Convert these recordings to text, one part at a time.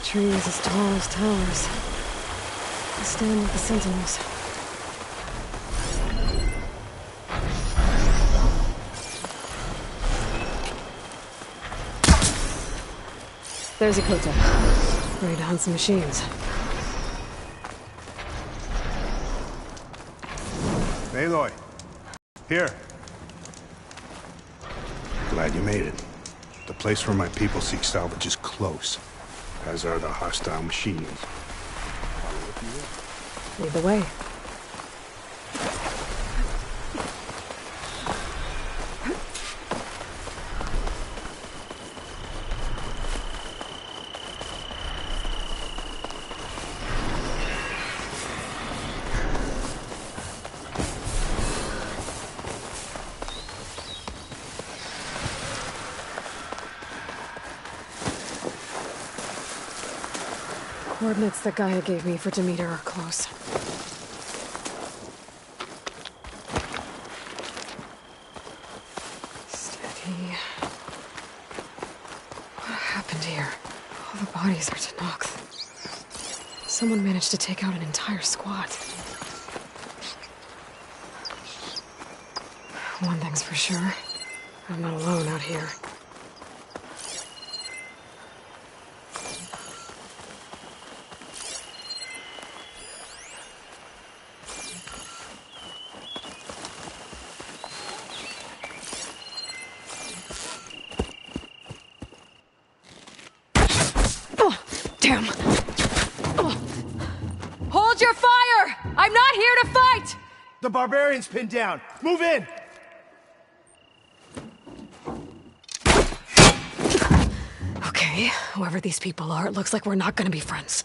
trees as tall as towers. They stand with the sentinels. There's Akota. Ready to hunt some machines. Aloy. Here. Glad you made it. The place where my people seek salvage is close, as are the hostile machines. Lead the way. Coordinates that Gaia gave me for Demeter are close. Steady. What happened here? All the bodies are Tenakth. Someone managed to take out an entire squad. One thing's for sure. I'm not alone out here. Damn! Hold your fire! I'm not here to fight! The barbarian's pinned down. Move in! Okay, whoever these people are, it looks like we're not gonna be friends.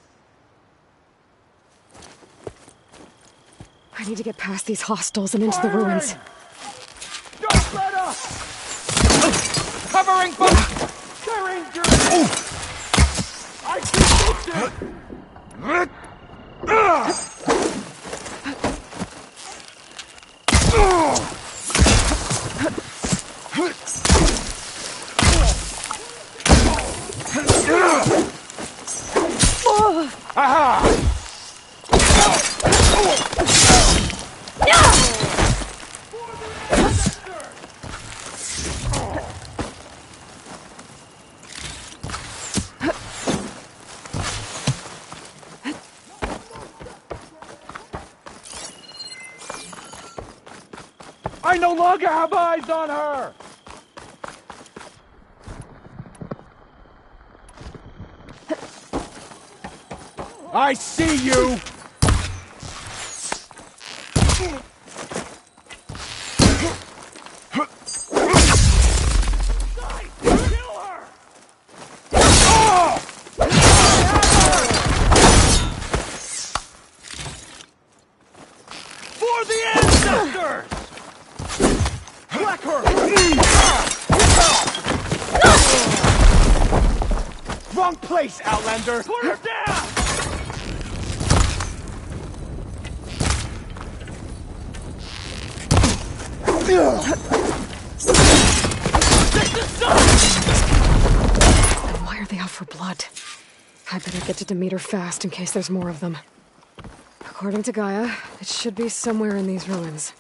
I need to get past these hostiles and into the ruins. Don't let us! Covering fire! They're injured! I can Aha! I no longer have eyes on her! I see you! Kill her! For the ancestors! Whack her! Wrong place, Outlander! Put her down! And why are they out for blood? I better get to Demeter fast in case there's more of them. According to Gaia, it should be somewhere in these ruins.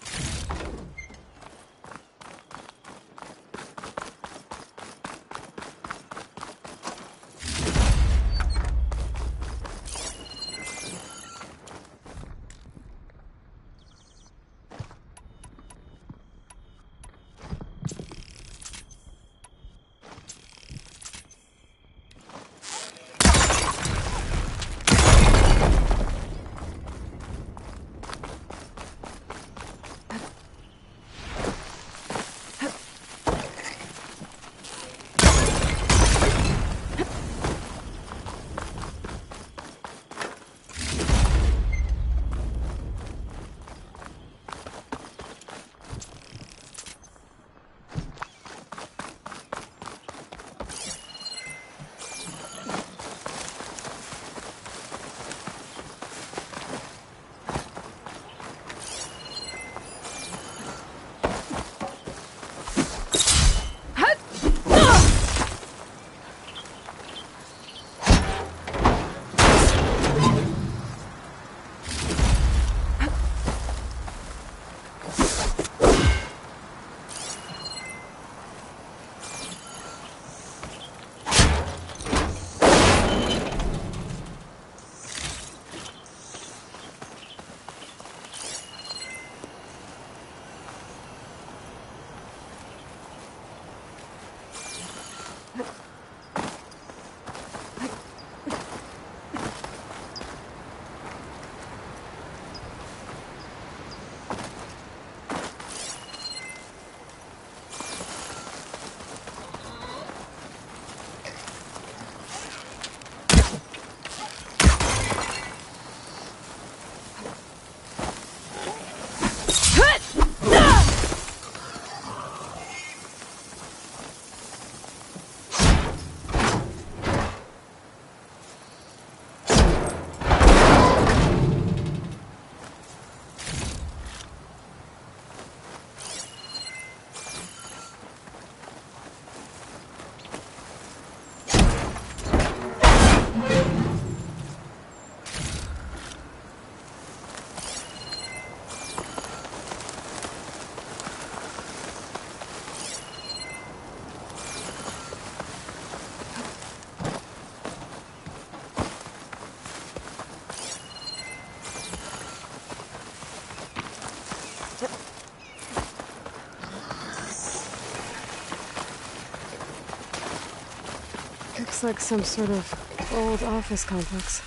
Looks like some sort of old office complex.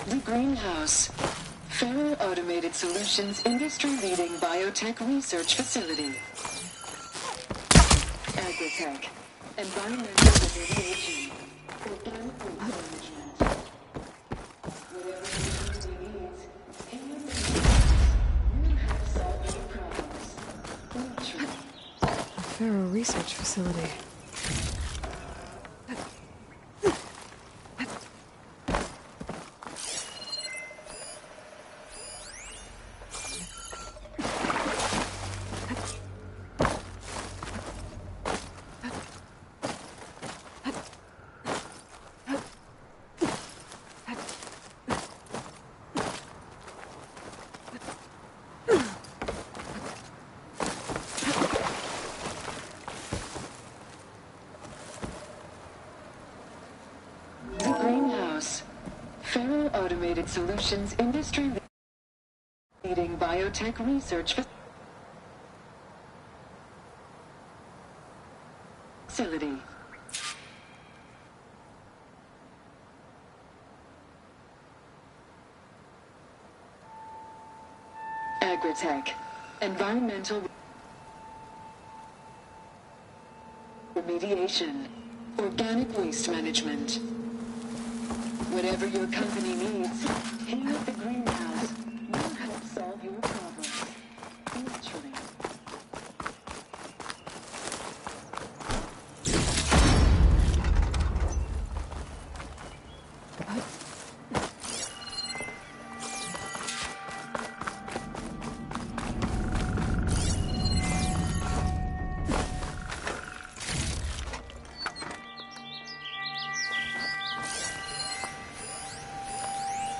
The Greenhouse. Federal Automated Solutions industry-leading biotech research facility. Agritech. Environmental remediation. Organic waste management. Whatever the community needs, in your business, you have solved your problems. Literally. A Faro research facility. Federal Automated Solutions industry leading biotech research facility. Agritech. Environmental remediation. Organic waste management. Whatever your company needs, here at the Greenhouse, we'll help solve your problems. Literally.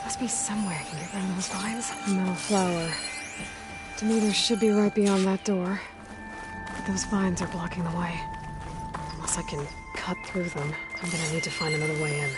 Must be somewhere I can get rid of those vines. A metal flower. Demeter should be right beyond that door. But those vines are blocking the way. Unless I can cut through them, I'm gonna need to find another way in.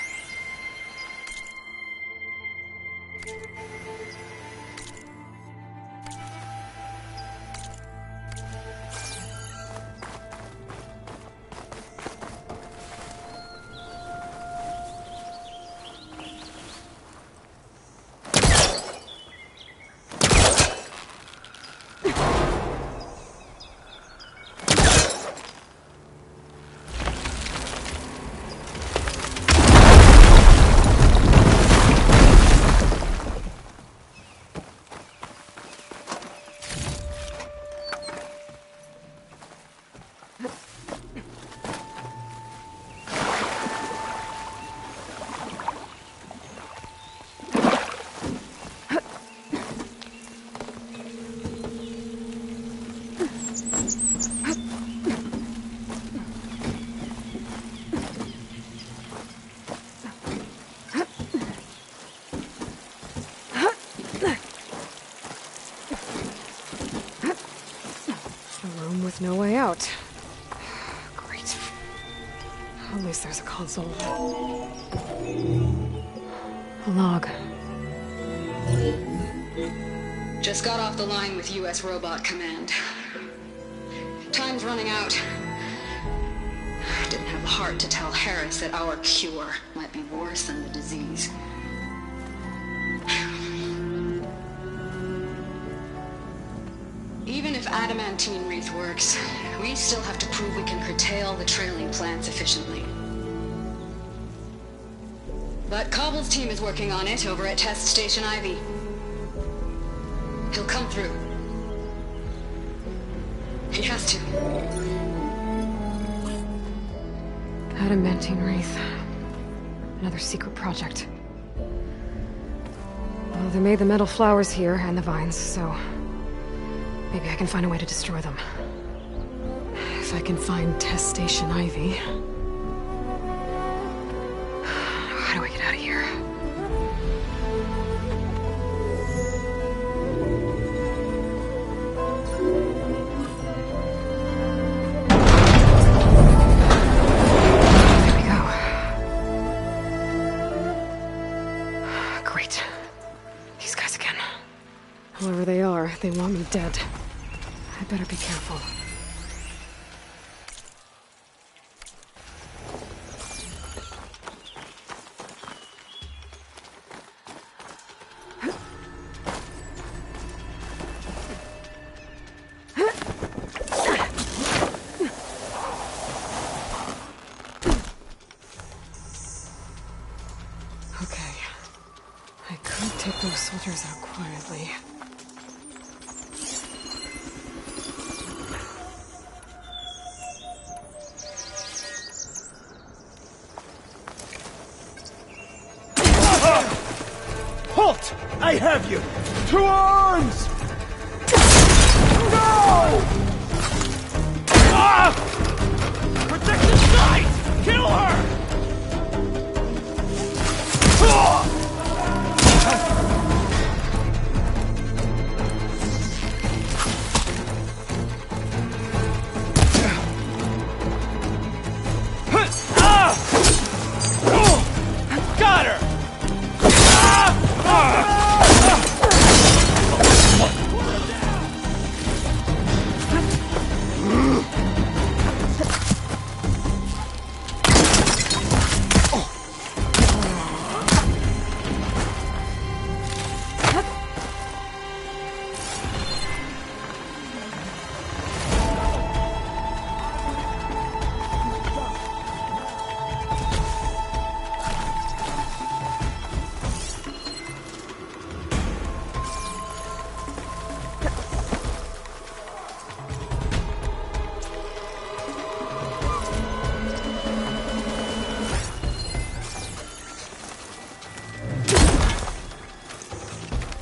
With no way out. Great. At least there's a console. A log. Just got off the line with U.S. Robot Command. Time's running out. Didn't have the heart to tell Harris that our cure might be worse than the disease. Even if adamantine wreath works, we still have to prove we can curtail the trailing plants efficiently. But Cobble's team is working on it over at Test Station Ivy. He'll come through. He has to. Adamantine wreath. Another secret project. Well, they made the metal flowers here and the vines, so maybe I can find a way to destroy them. If I can find Test Station Ivy. How do I get out of here? want me dead. I better be careful. Okay. I could take those soldiers out quietly. Halt! I have you! To arms! No! Ah! Protect the site! Kill her! Ah! Got her!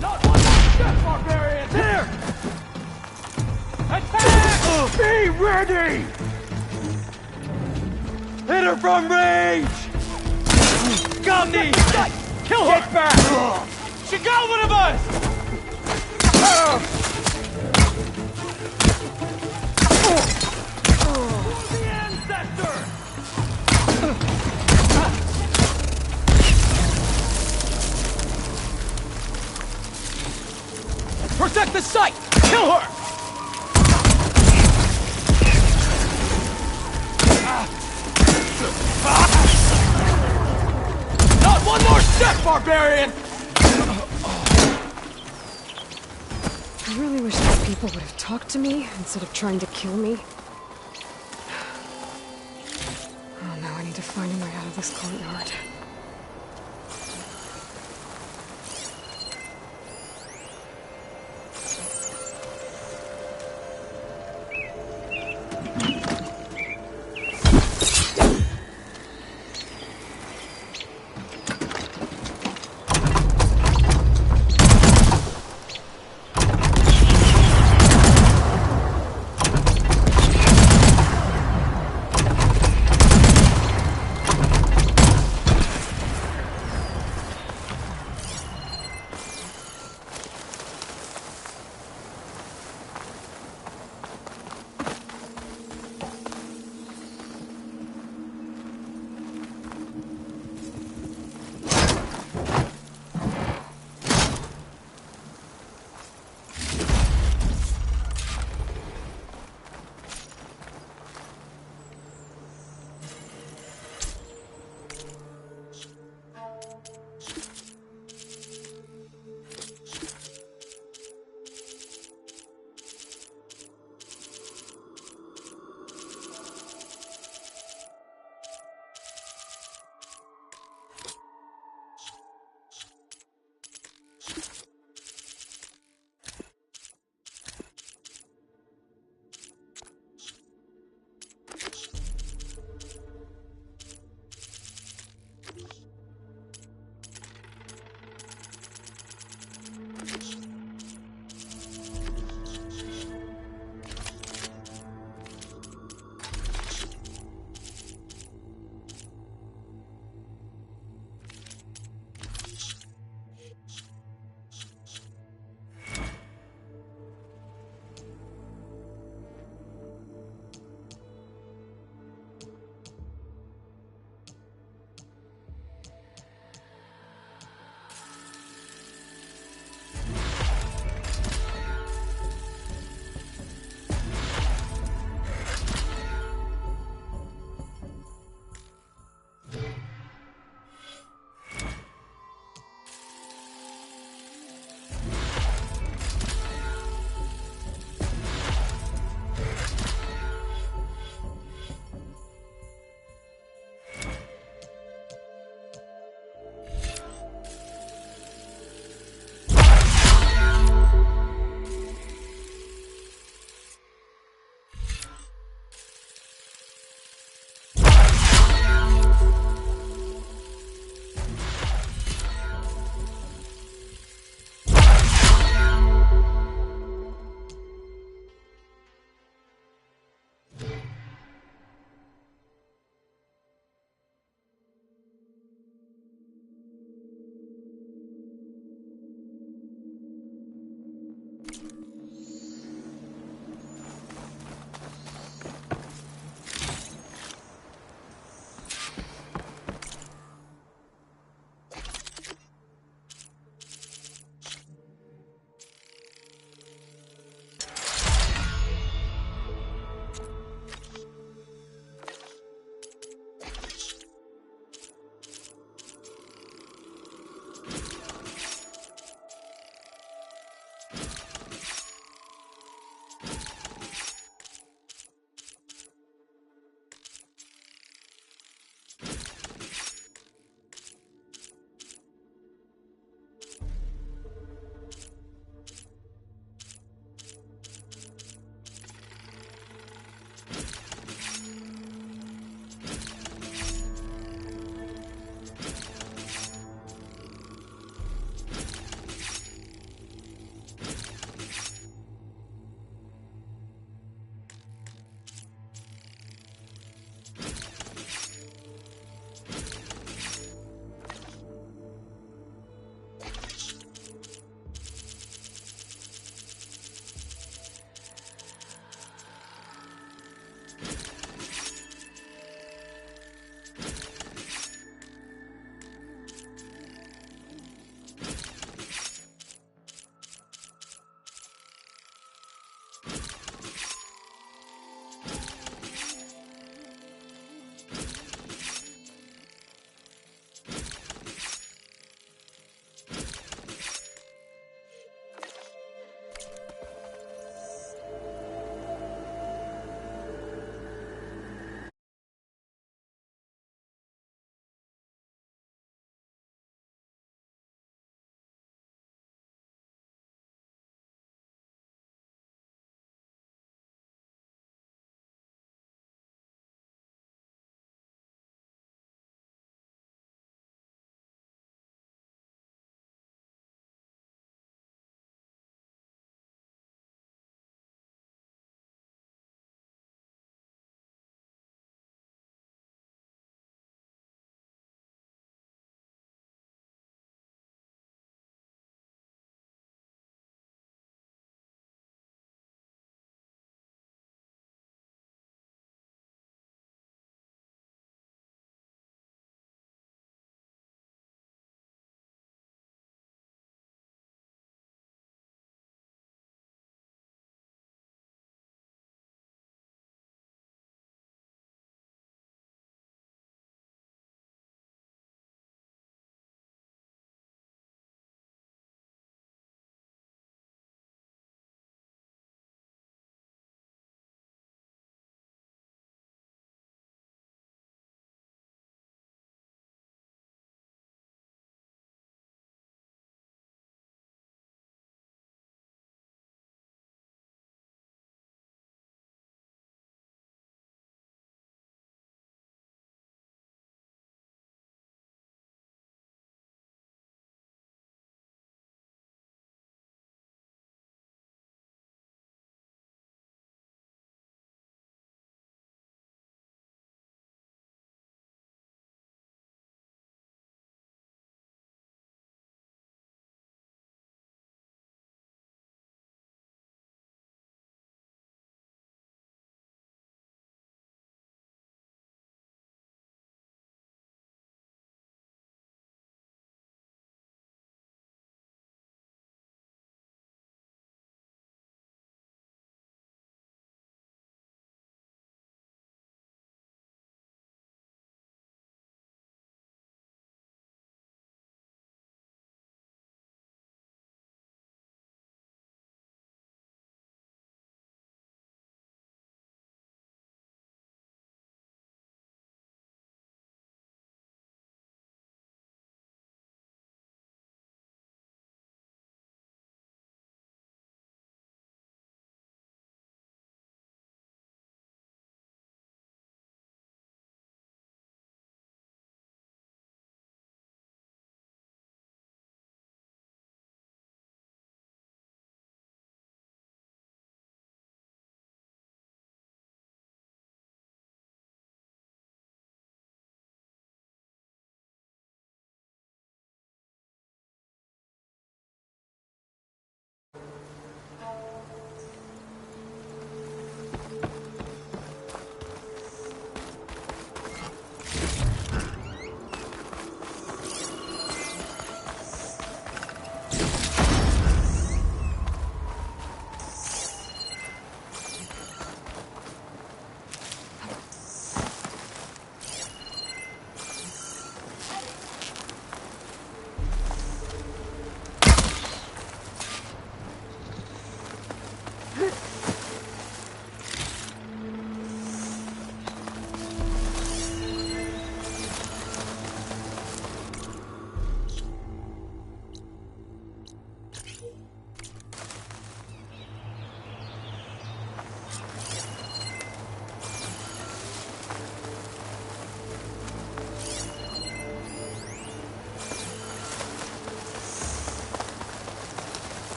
Not one more step, barbarians! Here! Attack! Be ready! Hit her from range! Got me! Kill her! Get back! She got one of us! The ancestor! Protect the site! Kill her! Not one more step, barbarian! I really wish these people would have talked to me instead of trying to kill me. Oh no, I need to find a way out of this courtyard.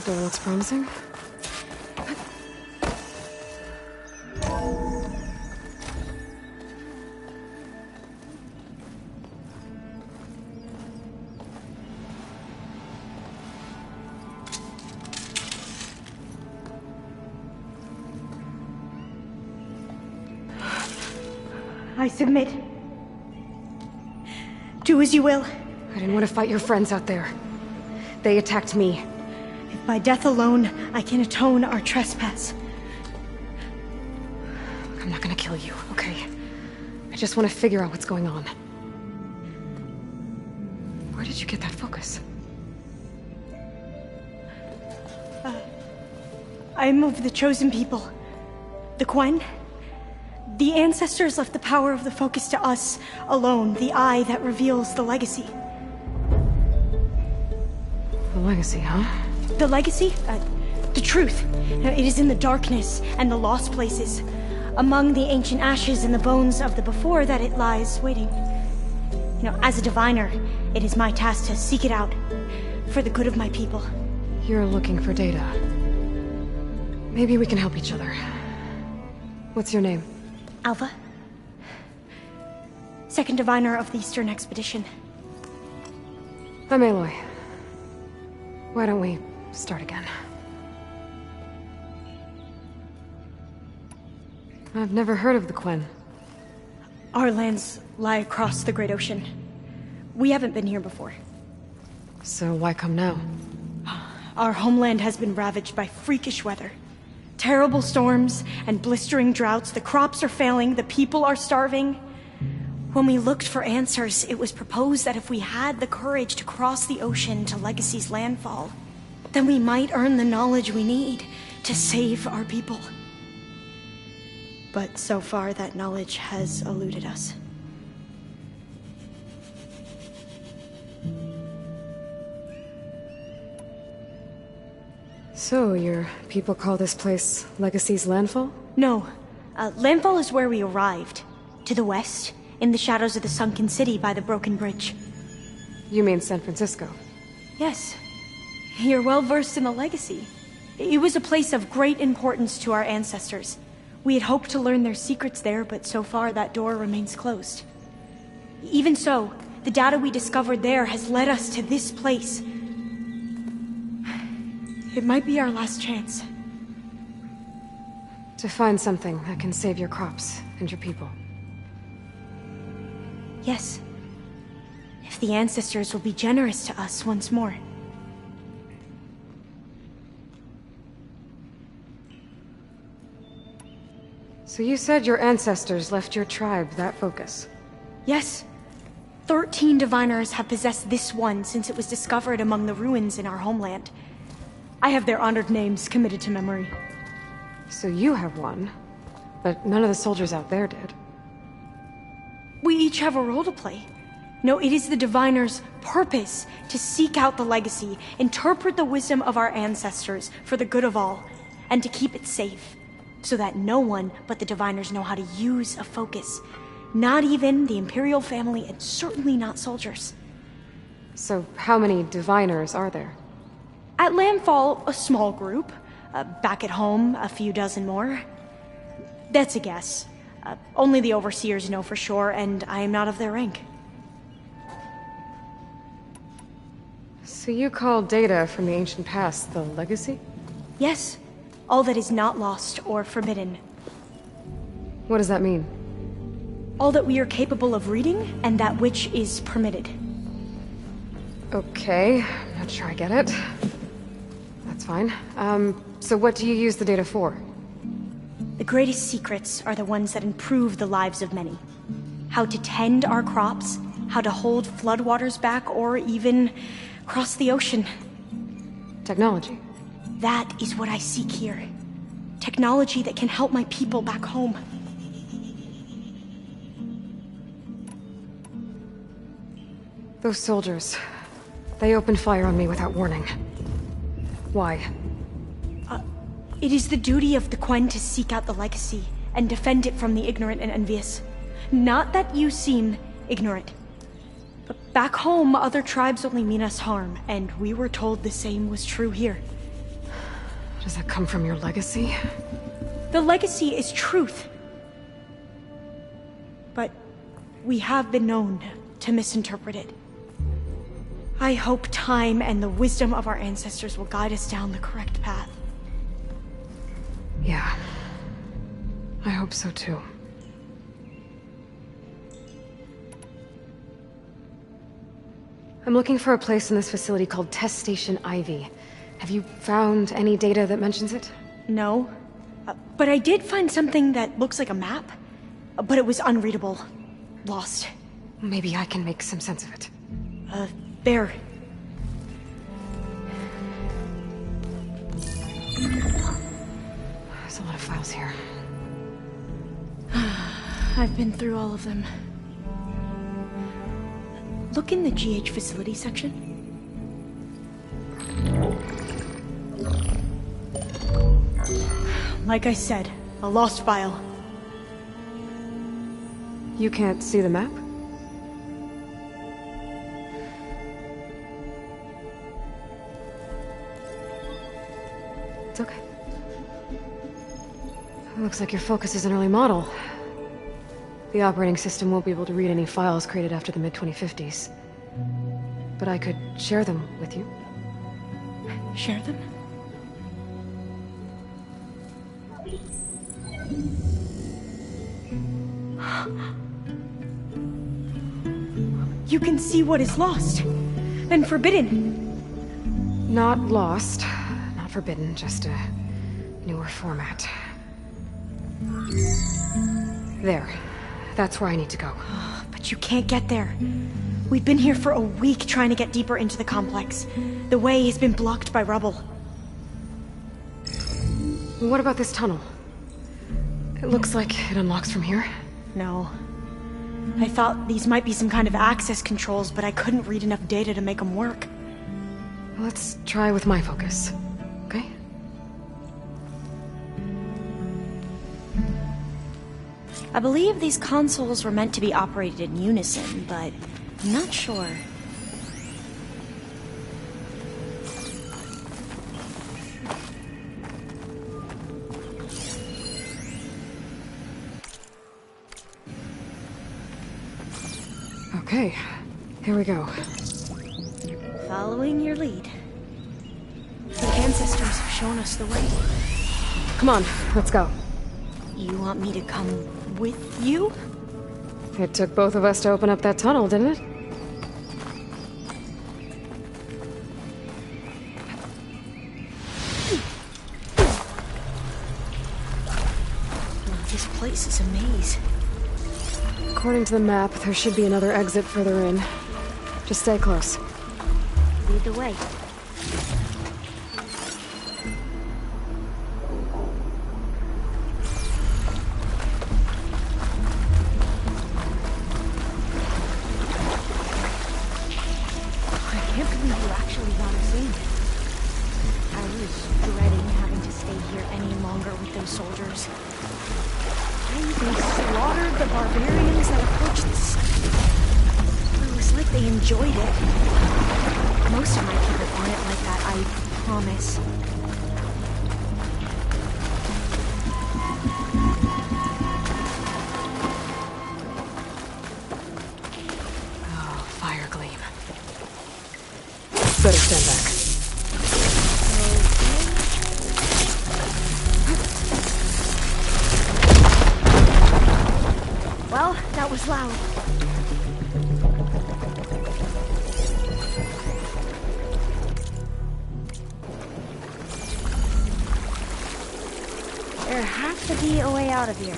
So what's promising? I submit. Do as you will. I didn't want to fight your friends out there. They attacked me. If by death alone I can atone our trespass. I'm not gonna kill you, okay? I just want to figure out what's going on. Where did you get that focus? I'm of the chosen people. The Quen. The ancestors left the power of the focus to us alone, the eye that reveals the legacy. The legacy, huh? The legacy? The truth. It is in the darkness and the lost places, among the ancient ashes and the bones of the before that it lies waiting. As a diviner, it is my task to seek it out, for the good of my people. You're looking for data. Maybe we can help each other. What's your name? Alva. Second diviner of the Eastern Expedition. I'm Aloy. Why don't we start again? I've never heard of the Quen. Our lands lie across the Great Ocean. We haven't been here before. So why come now? Our homeland has been ravaged by freakish weather. Terrible storms and blistering droughts. The crops are failing, the people are starving. When we looked for answers, it was proposed that if we had the courage to cross the ocean to Legacy's landfall, then we might earn the knowledge we need to save our people. But so far, that knowledge has eluded us. So, your people call this place Legacy's landfall? No. Landfall is where we arrived. To the west, in the shadows of the sunken city by the broken bridge. You mean San Francisco? Yes. You're well versed in the Legacy. It was a place of great importance to our ancestors. We had hoped to learn their secrets there, but so far that door remains closed. Even so, the data we discovered there has led us to this place. It might be our last chance. To find something that can save your crops and your people. Yes. If the ancestors will be generous to us once more. So you said your ancestors left your tribe that focus? Yes. 13 diviners have possessed this one since it was discovered among the ruins in our homeland. I have their honored names committed to memory. So you have one, but none of the soldiers out there did. We each have a role to play. No, it is the diviner's purpose to seek out the legacy, interpret the wisdom of our ancestors for the good of all, and to keep it safe, so that no one but the diviners know how to use a focus. Not even the Imperial family, and certainly not soldiers. So how many diviners are there? At landfall, a small group. Back at home, a few dozen more. That's a guess. Only the overseers know for sure, and I am not of their rank. So you call data from the ancient past the legacy? Yes. All that is not lost or forbidden. What does that mean? All that we are capable of reading, and that which is permitted. Okay, I'm not sure I get it. That's fine. So what do you use the data for? The greatest secrets are the ones that improve the lives of many. How to tend our crops, how to hold floodwaters back, or even cross the ocean. Technology. That is what I seek here. Technology that can help my people back home. Those soldiers, they opened fire on me without warning. Why? It is the duty of the Quen to seek out the legacy and defend it from the ignorant and envious. Not that you seem ignorant. But back home, other tribes only mean us harm, and we were told the same was true here. Does that come from your legacy? The legacy is truth. But we have been known to misinterpret it. I hope time and the wisdom of our ancestors will guide us down the correct path. Yeah. I hope so too. I'm looking for a place in this facility called Test Station Ivy. Have you found any data that mentions it? No. But I did find something that looks like a map. But it was unreadable. Lost. Maybe I can make some sense of it. There. There's a lot of files here. I've been through all of them. Look in the GH facility section. Like I said, a lost file. You can't see the map? It's okay. It looks like your focus is an early model. The operating system won't be able to read any files created after the mid-2050s. But I could share them with you. Share them? You can see what is lost and forbidden. Not lost, not forbidden, just a newer format. There. That's where I need to go. But you can't get there. We've been here for a week trying to get deeper into the complex. The way has been blocked by rubble. What about this tunnel? It looks like it unlocks from here. No. I thought these might be some kind of access controls, but I couldn't read enough data to make them work. Let's try with my focus, okay? I believe these consoles were meant to be operated in unison, but I'm not sure. Okay, here we go. Following your lead. The ancestors have shown us the way. Come on, let's go. You want me to come with you? It took both of us to open up that tunnel, didn't it? This place is a maze. According to the map, there should be another exit further in. Just stay close. Lead the way. I can't believe you actually got us in. I was dreading having to stay here any longer with those soldiers. They slaughtered the barbarians that approached the site. It was like they enjoyed it. Most of my people aren't like that, I promise. Oh, fire gleam. Better stand back. Well, that was loud. There has to be a way out of here.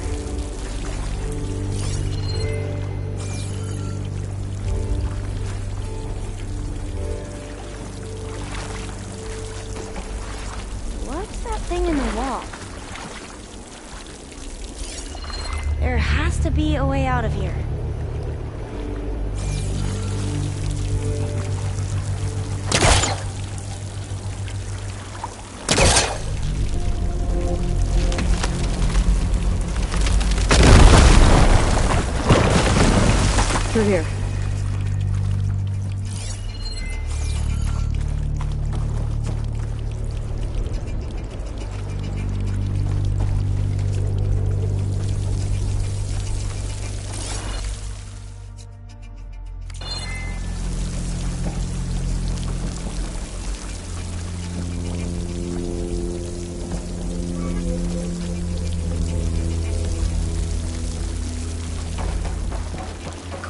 What's that thing in the wall? There has to be a way out of here. Through here.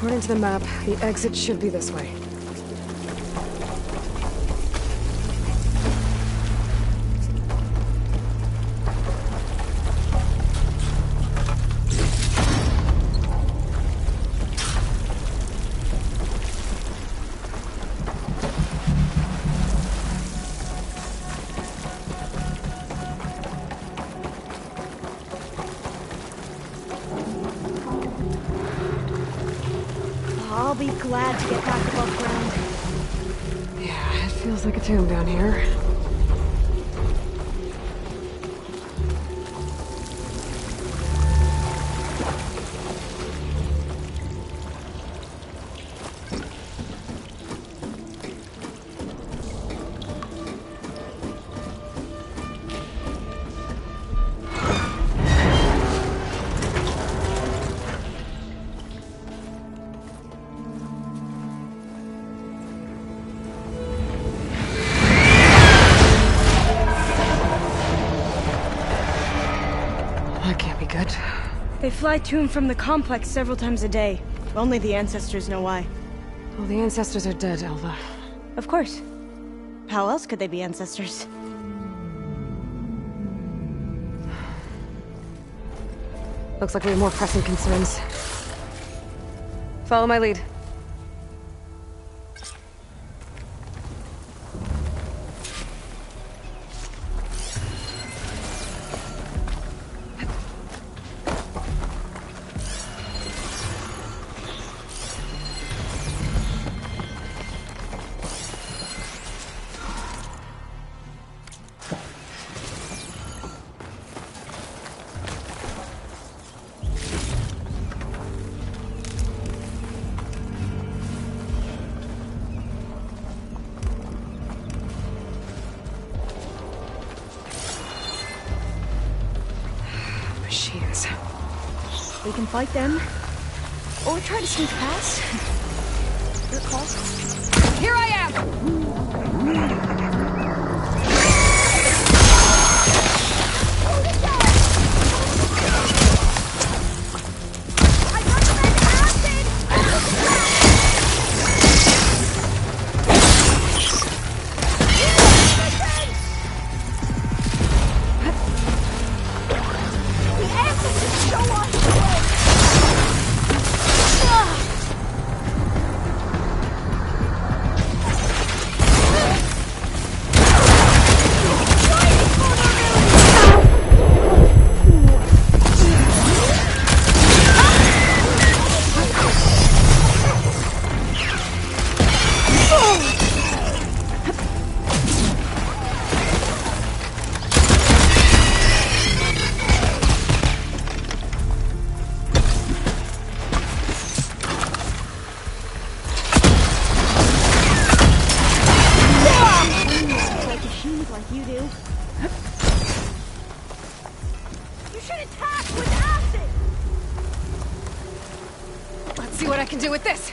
According to the map, the exit should be this way. I'll be glad to get back above ground. Yeah, it feels like a tomb down here. That can't be good. They fly to and from the complex several times a day. Only the ancestors know why. Well, the ancestors are dead, Elva. Of course. How else could they be ancestors? Looks like we have more pressing concerns. Follow my lead. Machines. We can fight them, or try to sneak past. Your call. Here I am! Like you do. You should attack with acid! Let's see what I can do with this.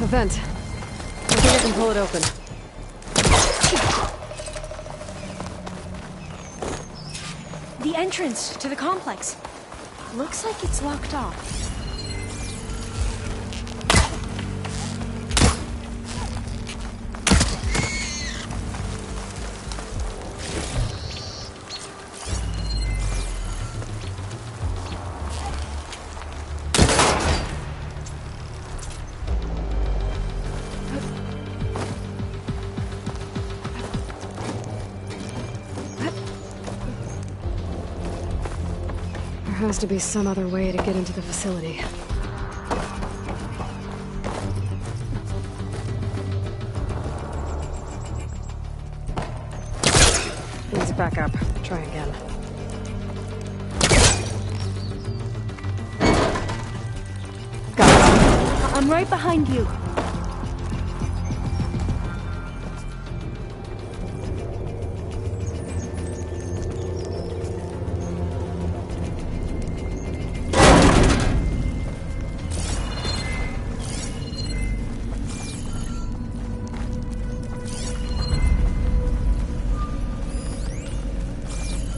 A vent. I think I can pull it open. entrance to the complex. Looks like it's locked off. There has to be some other way to get into the facility. Ease back up. Try again. Got it. I'm right behind you.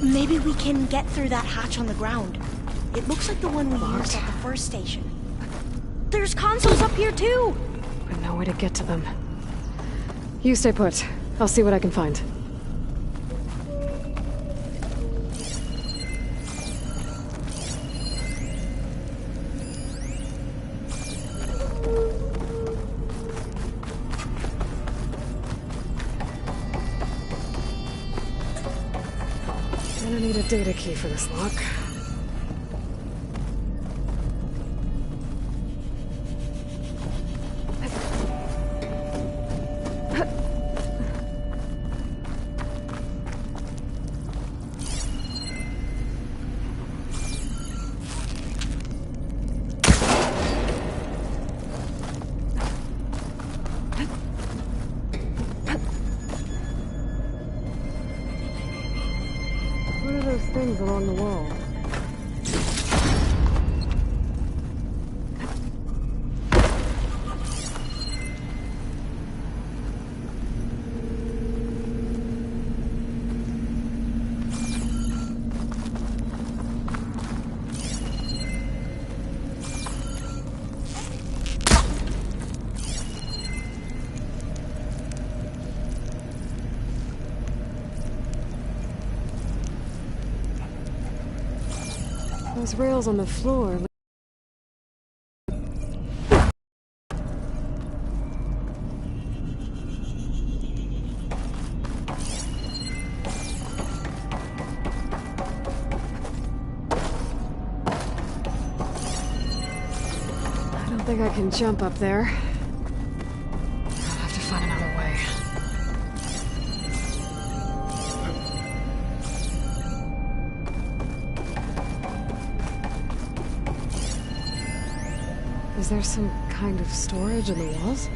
Maybe we can get through that hatch on the ground. It looks like the one we used at the first station. There's consoles up here too! But no way to get to them. You stay put. I'll see what I can find. Gonna need a data key for this lock. What are those things along the wall? Those rails on the floor. I don't think I can jump up there. I'll have to find another way. Is there some kind of storage in the walls?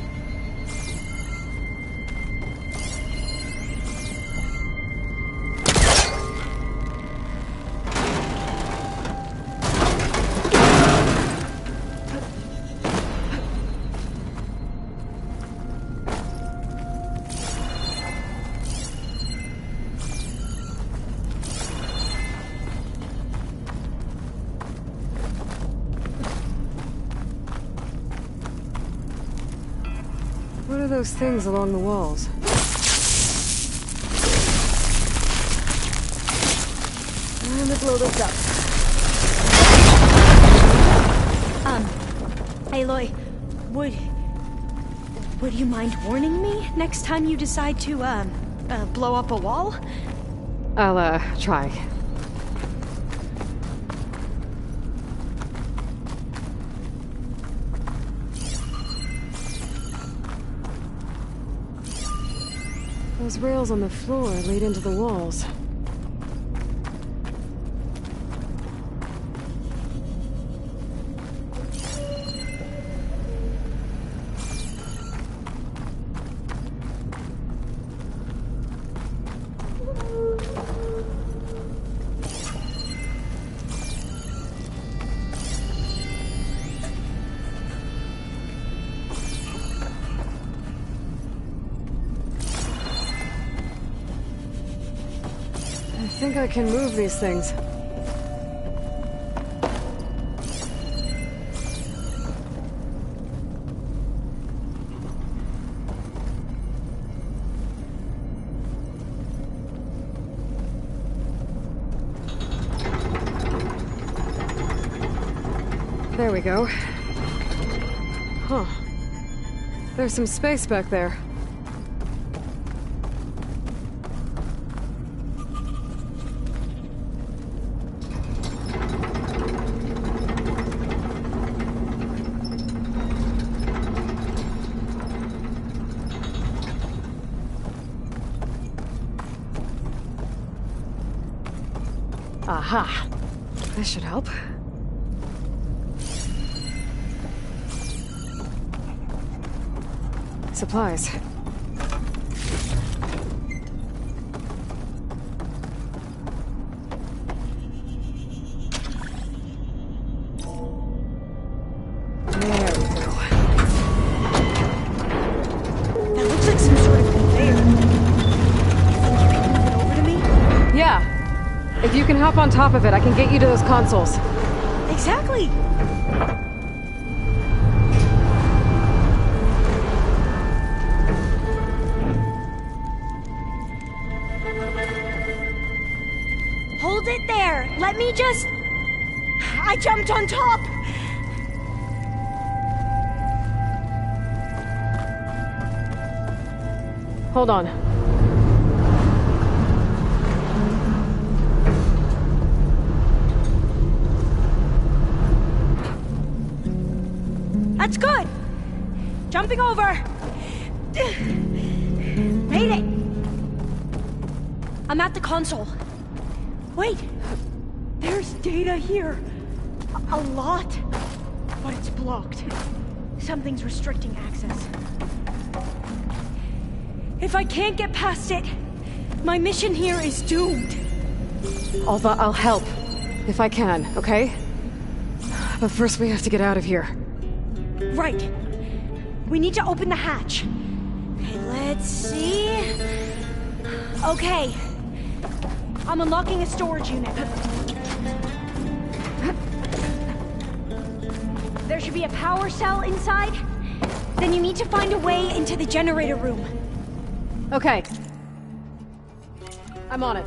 What are those things along the walls? Time to blow this up. Aloy, would you mind warning me next time you decide to, blow up a wall? I'll, try. Those rails on the floor lead into the walls. I think I can move these things. There we go. Huh. There's some space back there. Aha! This should help. Supplies. There we go. That looks like some sort of conveyor. You think you can move it over to me? Yeah. If you can hop on top of it, I can get you to those consoles. Exactly! Hold it there! Let me just... I jumped on top! Hold on. That's good! Jumping over! Made it! I'm at the console. Wait! There's data here. A lot. But it's blocked. Something's restricting access. If I can't get past it, my mission here is doomed. Alva, I'll help. If I can, okay? But first we have to get out of here. Right. We need to open the hatch. Okay, let's see... Okay. I'm unlocking a storage unit. There should be a power cell inside. Then you need to find a way into the generator room. Okay. I'm on it.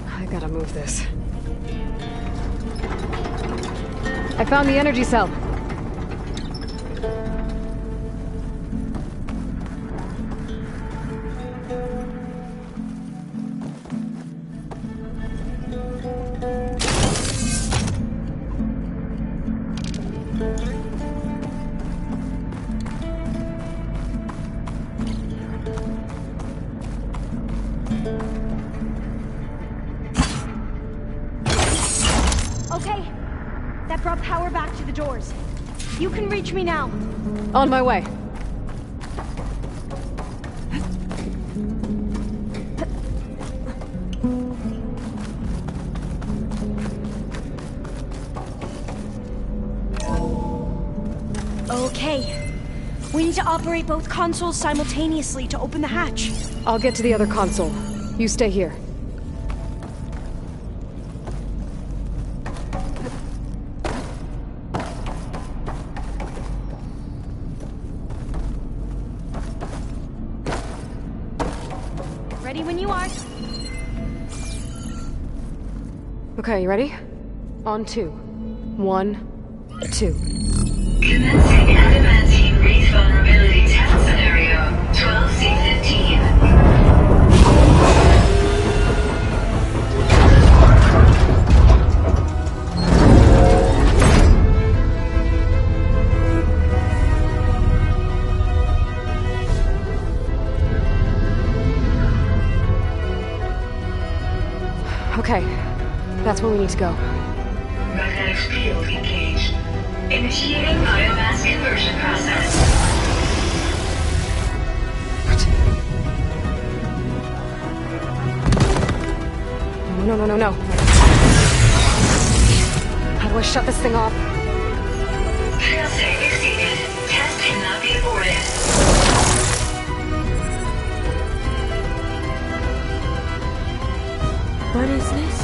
I gotta move this. I found the energy cell. Okay. That brought power back to the doors. You can reach me now. On my way. Okay. We need to operate both consoles simultaneously to open the hatch. I'll get to the other console. You stay here. Ready when you are. Okay, you ready? On 2. 1, 2. Commencing adamantium wraith vulnerability test scenario 12C15. Okay, that's where we need to go. Magnetic field engaged. Initiating biomass conversion process. No. How do I shut this thing off? Failsafe exceeded. Test cannot be aborted. What is this?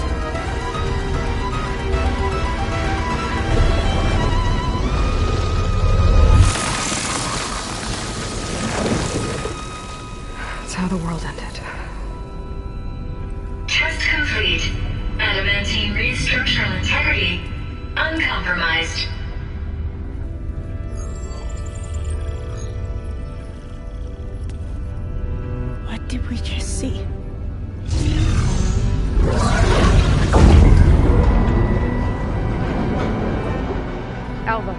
That's how the world ended. Test complete. we just see? Alva.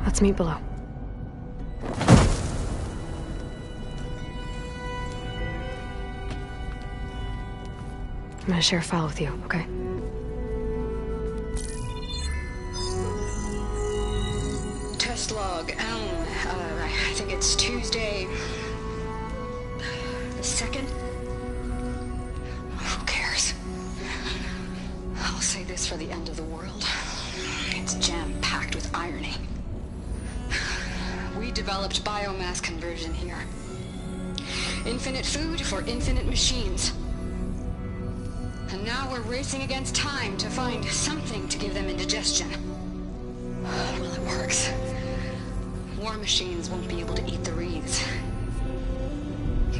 Let's meet below. I'm gonna share a file with you, okay? Test log, I think it's Tuesday the 2nd? Who cares? I'll say this for the end of the world. It's jam-packed with irony. We developed biomass conversion here. Infinite food for infinite machines. And now we're racing against time to find something to give them indigestion. Well, it works. War machines won't be able to eat the wreaths.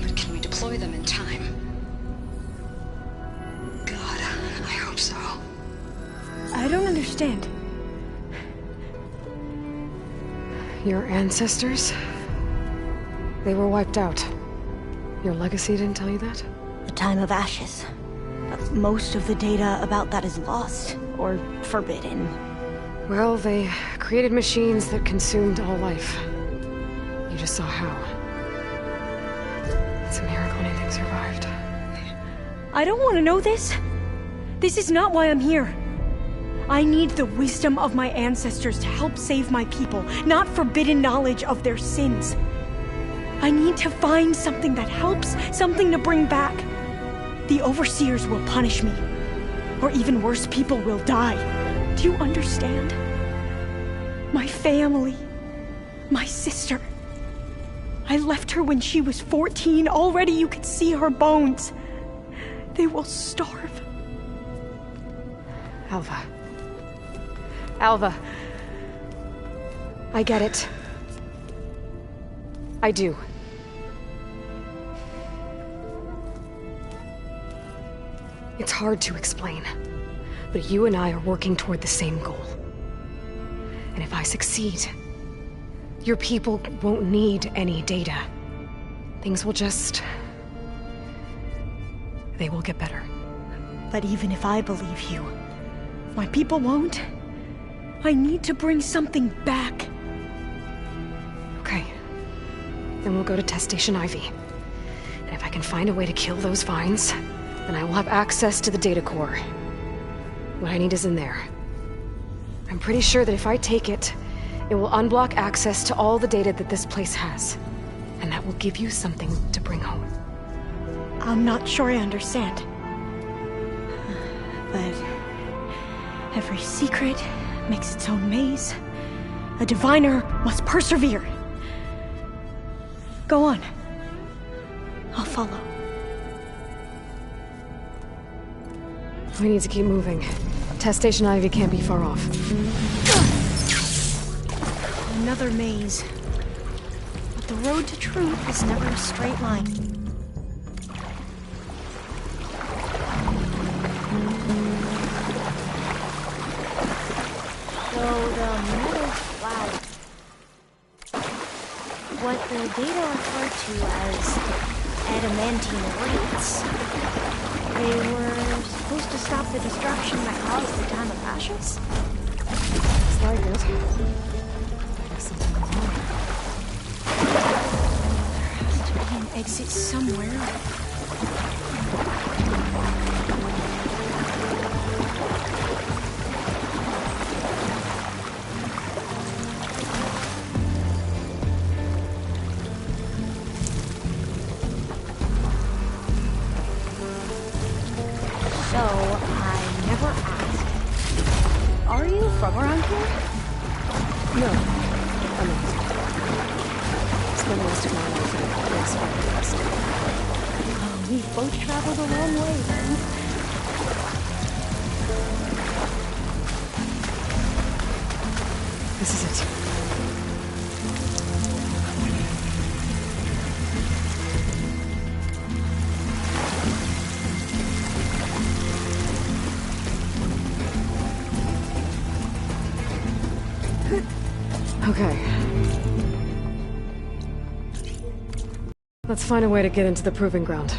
But can we deploy them in time? God, I hope so. I don't understand. Your ancestors? They were wiped out. Your legacy didn't tell you that? The time of ashes. But most of the data about that is lost, or forbidden. Well, they created machines that consumed all life. You just saw how. It's a miracle anything survived. I don't want to know this. This is not why I'm here. I need the wisdom of my ancestors to help save my people, not forbidden knowledge of their sins. I need to find something that helps, something to bring back. The overseers will punish me. Or even worse, people will die. Do you understand? My family. My sister. I left her when she was 14. Already you could see her bones. They will starve. Alva. Alva. I get it. I do. It's hard to explain, but you and I are working toward the same goal. And if I succeed, your people won't need any data. Things will just... they will get better. But even if I believe you, my people won't. I need to bring something back. Okay. Then we'll go to Test Station Ivy. And if I can find a way to kill those vines, then I will have access to the data core. What I need is in there. I'm pretty sure that if I take it, it will unblock access to all the data that this place has. And that will give you something to bring home. I'm not sure I understand. But every secret makes its own maze. A diviner must persevere. Go on. I'll follow. We need to keep moving. Test Station Ivy can't be far off. Another maze. But the road to truth is never a straight line. So the metal cloud. What the data refer to as adamantine wraiths. They were supposed to stop the destruction that caused the time of ashes? It's like it. I guess something was wrong. There has to be an exit somewhere. So, I never asked. Are you from around here? No. I'm not. Spent most of my life in a place far west. Oh, we've both traveled a long way then. This is it. Okay. Let's find a way to get into the proving ground.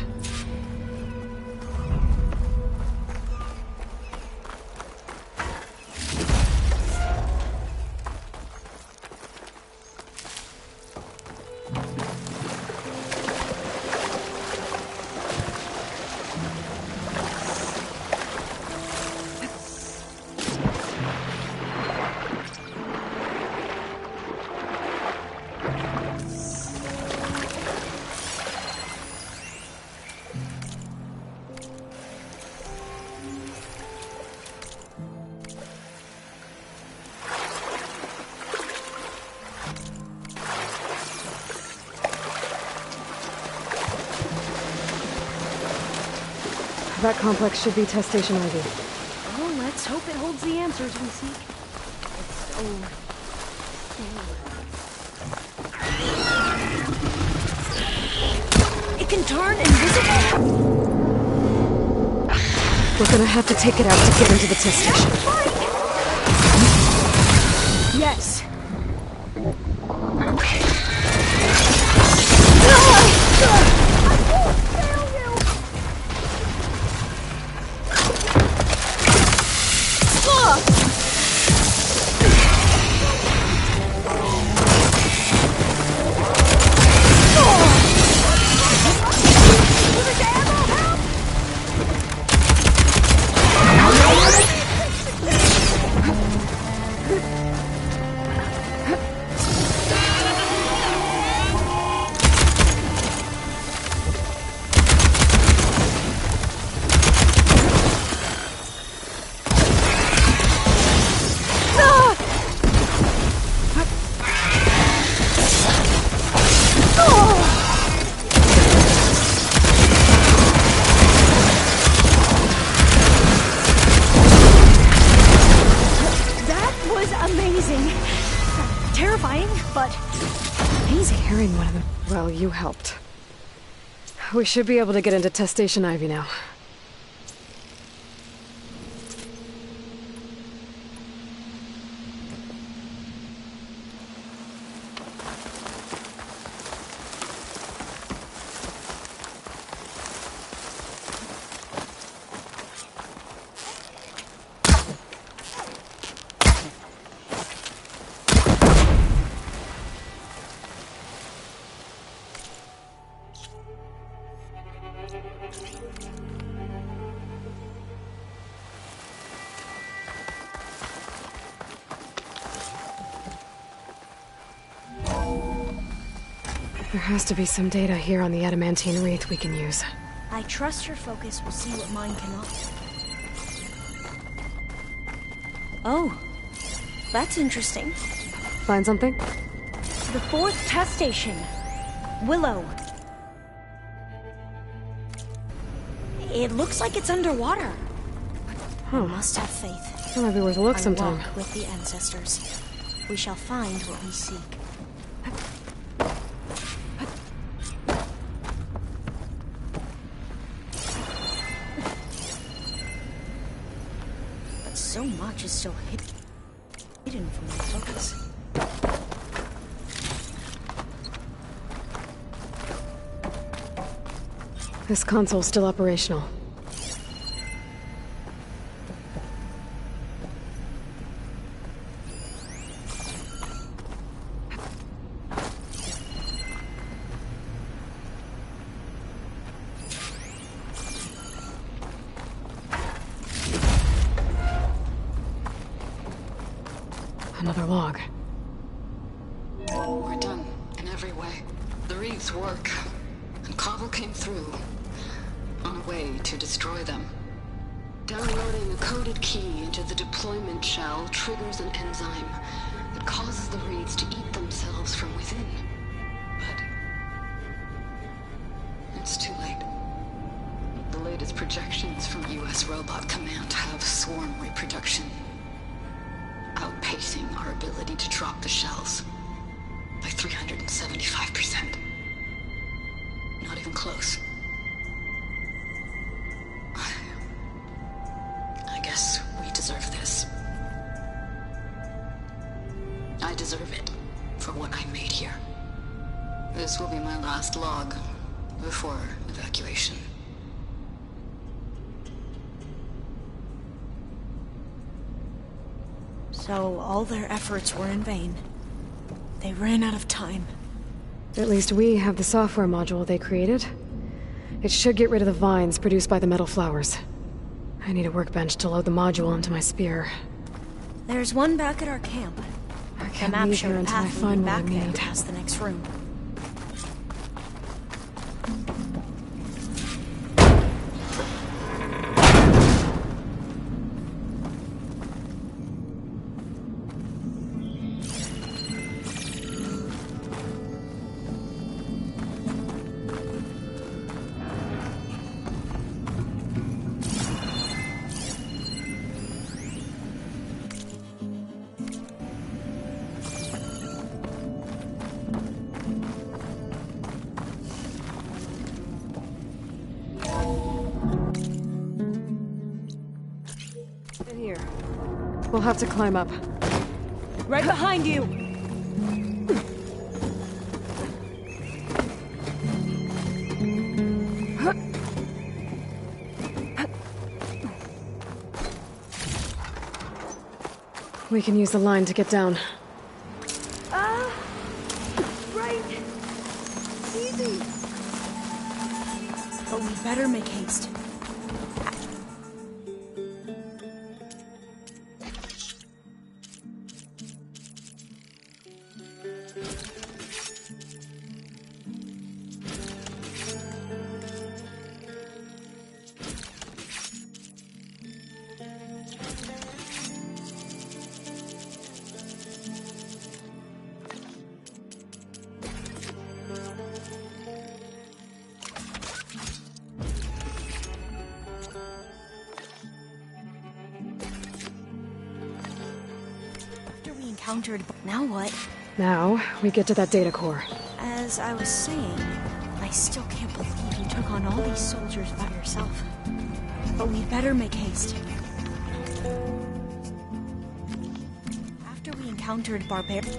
That complex should be test station Ivy. Oh, let's hope it holds the answers we seek. It can turn invisible? We're gonna have to take it out to get into the test station. Yes. Terrifying, but amazing. Hearing one of them. Well, you helped. We should be able to get into test station Ivy now. There has to be some data here on the adamantine wreath we can use. I trust your focus will see what mine cannot. Oh, that's interesting. Find something? The 4th test station. Willow. It looks like it's underwater. Huh. We must have faith. That might be worth a look sometime. Walk with the ancestors. We shall find what we seek. But so much is still hidden from my focus. This console's still operational. Another log. We're done in every way. The reeds work, and Cobble came through on a way to destroy them. Downloading a coded key into the deployment shell triggers an enzyme that causes the reeds to eat themselves from within. But it's too late. The latest projections from U.S. Robot Command have swarm reproduction outpacing our ability to drop the shells by 375%. Not even close. I guess we deserve this. I deserve it for what I made here. This will be my last log before evacuation. So all their efforts were in vain. They ran out of time. At least we have the software module they created. It should get rid of the vines produced by the metal flowers. I need a workbench to load the module onto my spear. There's one back at our camp. I The can't map leave showed here a until I path find leading what I back there need. past the next room. In here. We'll have to climb up. Right behind you! We can use the line to get down. Right! Easy! But we better make haste. Encountered. Now what? Now, we get to that data core. As I was saying, I still can't believe you took on all these soldiers by yourself. But we better make haste. After we encountered barbarians.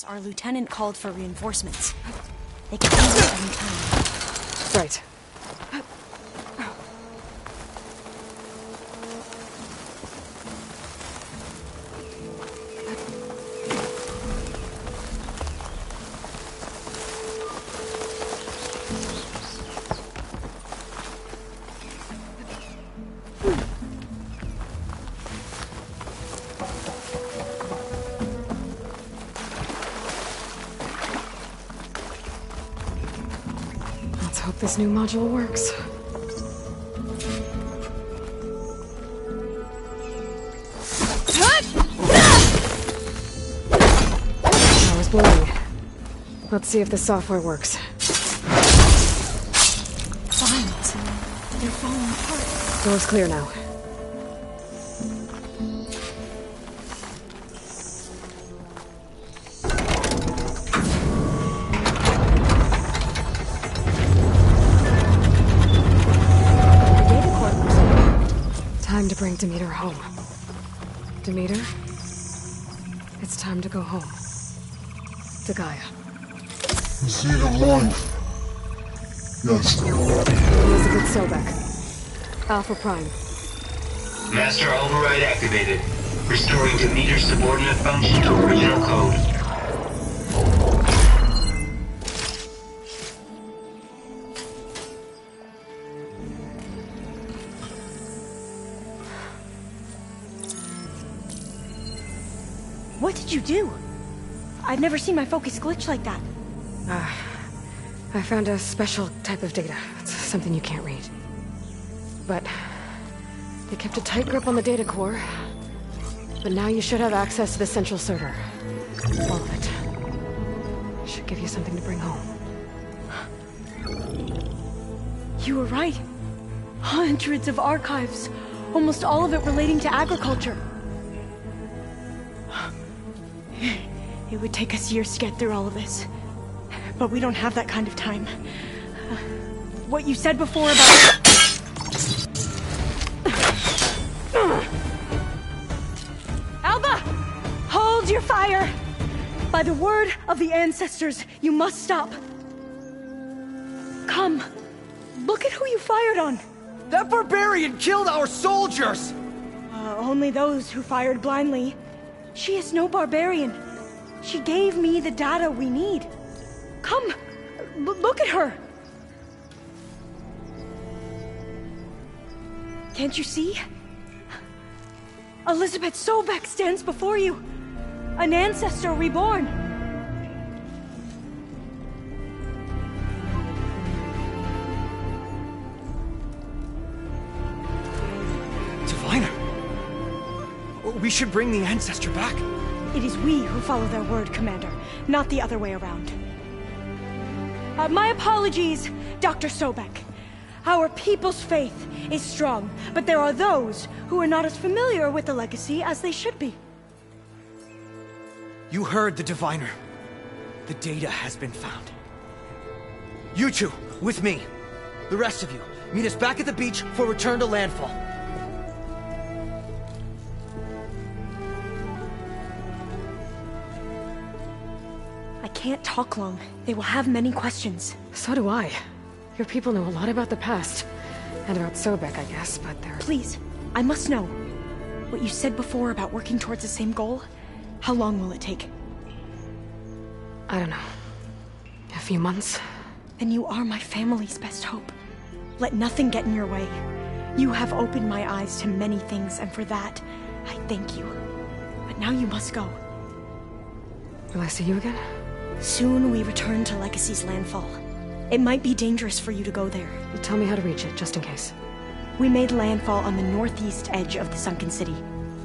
Our lieutenant called for reinforcements. They can come at any time. Right. Hope this new module works. I was bleeding. Let's see if the software works. Vines. They're falling apart. Door's clear now. Time to bring Demeter home. Demeter, it's time to go home. To Gaia. The seed of life. Yes. Elizabeth Sobek. Alpha Prime. Master override activated. Restoring Demeter's subordinate function to original code. What did you do? I've never seen my focus glitch like that. I found a special type of data. It's something you can't read. But they kept a tight grip on the data core. But now you should have access to the central server. All of it. Should give you something to bring home. You were right. Hundreds of archives. Almost all of it relating to agriculture. It would take us years to get through all of this. But we don't have that kind of time. What you said before about... Alba! Hold your fire! By the word of the ancestors, you must stop. Come. Look at who you fired on. That barbarian killed our soldiers! Only those who fired blindly. She is no barbarian. She gave me the data we need. Come, look at her. Can't you see? Elizabeth Sobek stands before you. An ancestor reborn. Diviner! We should bring the ancestor back. It is we who follow their word, Commander, not the other way around. My apologies, Dr. Sobek. Our people's faith is strong, but there are those who are not as familiar with the legacy as they should be. You heard the diviner. The data has been found. You two, with me. The rest of you, meet us back at the beach for return to landfall. I can't talk long. They will have many questions. So do I. Your people know a lot about the past. And about Sobek, I guess, but they're... Please, I must know. What you said before about working towards the same goal, how long will it take? I don't know. A few months? Then you are my family's best hope. Let nothing get in your way. You have opened my eyes to many things, and for that, I thank you. But now you must go. Will I see you again? Soon we return to Legacy's landfall. It might be dangerous for you to go there. Tell me how to reach it, just in case. We made landfall on the northeast edge of the sunken city.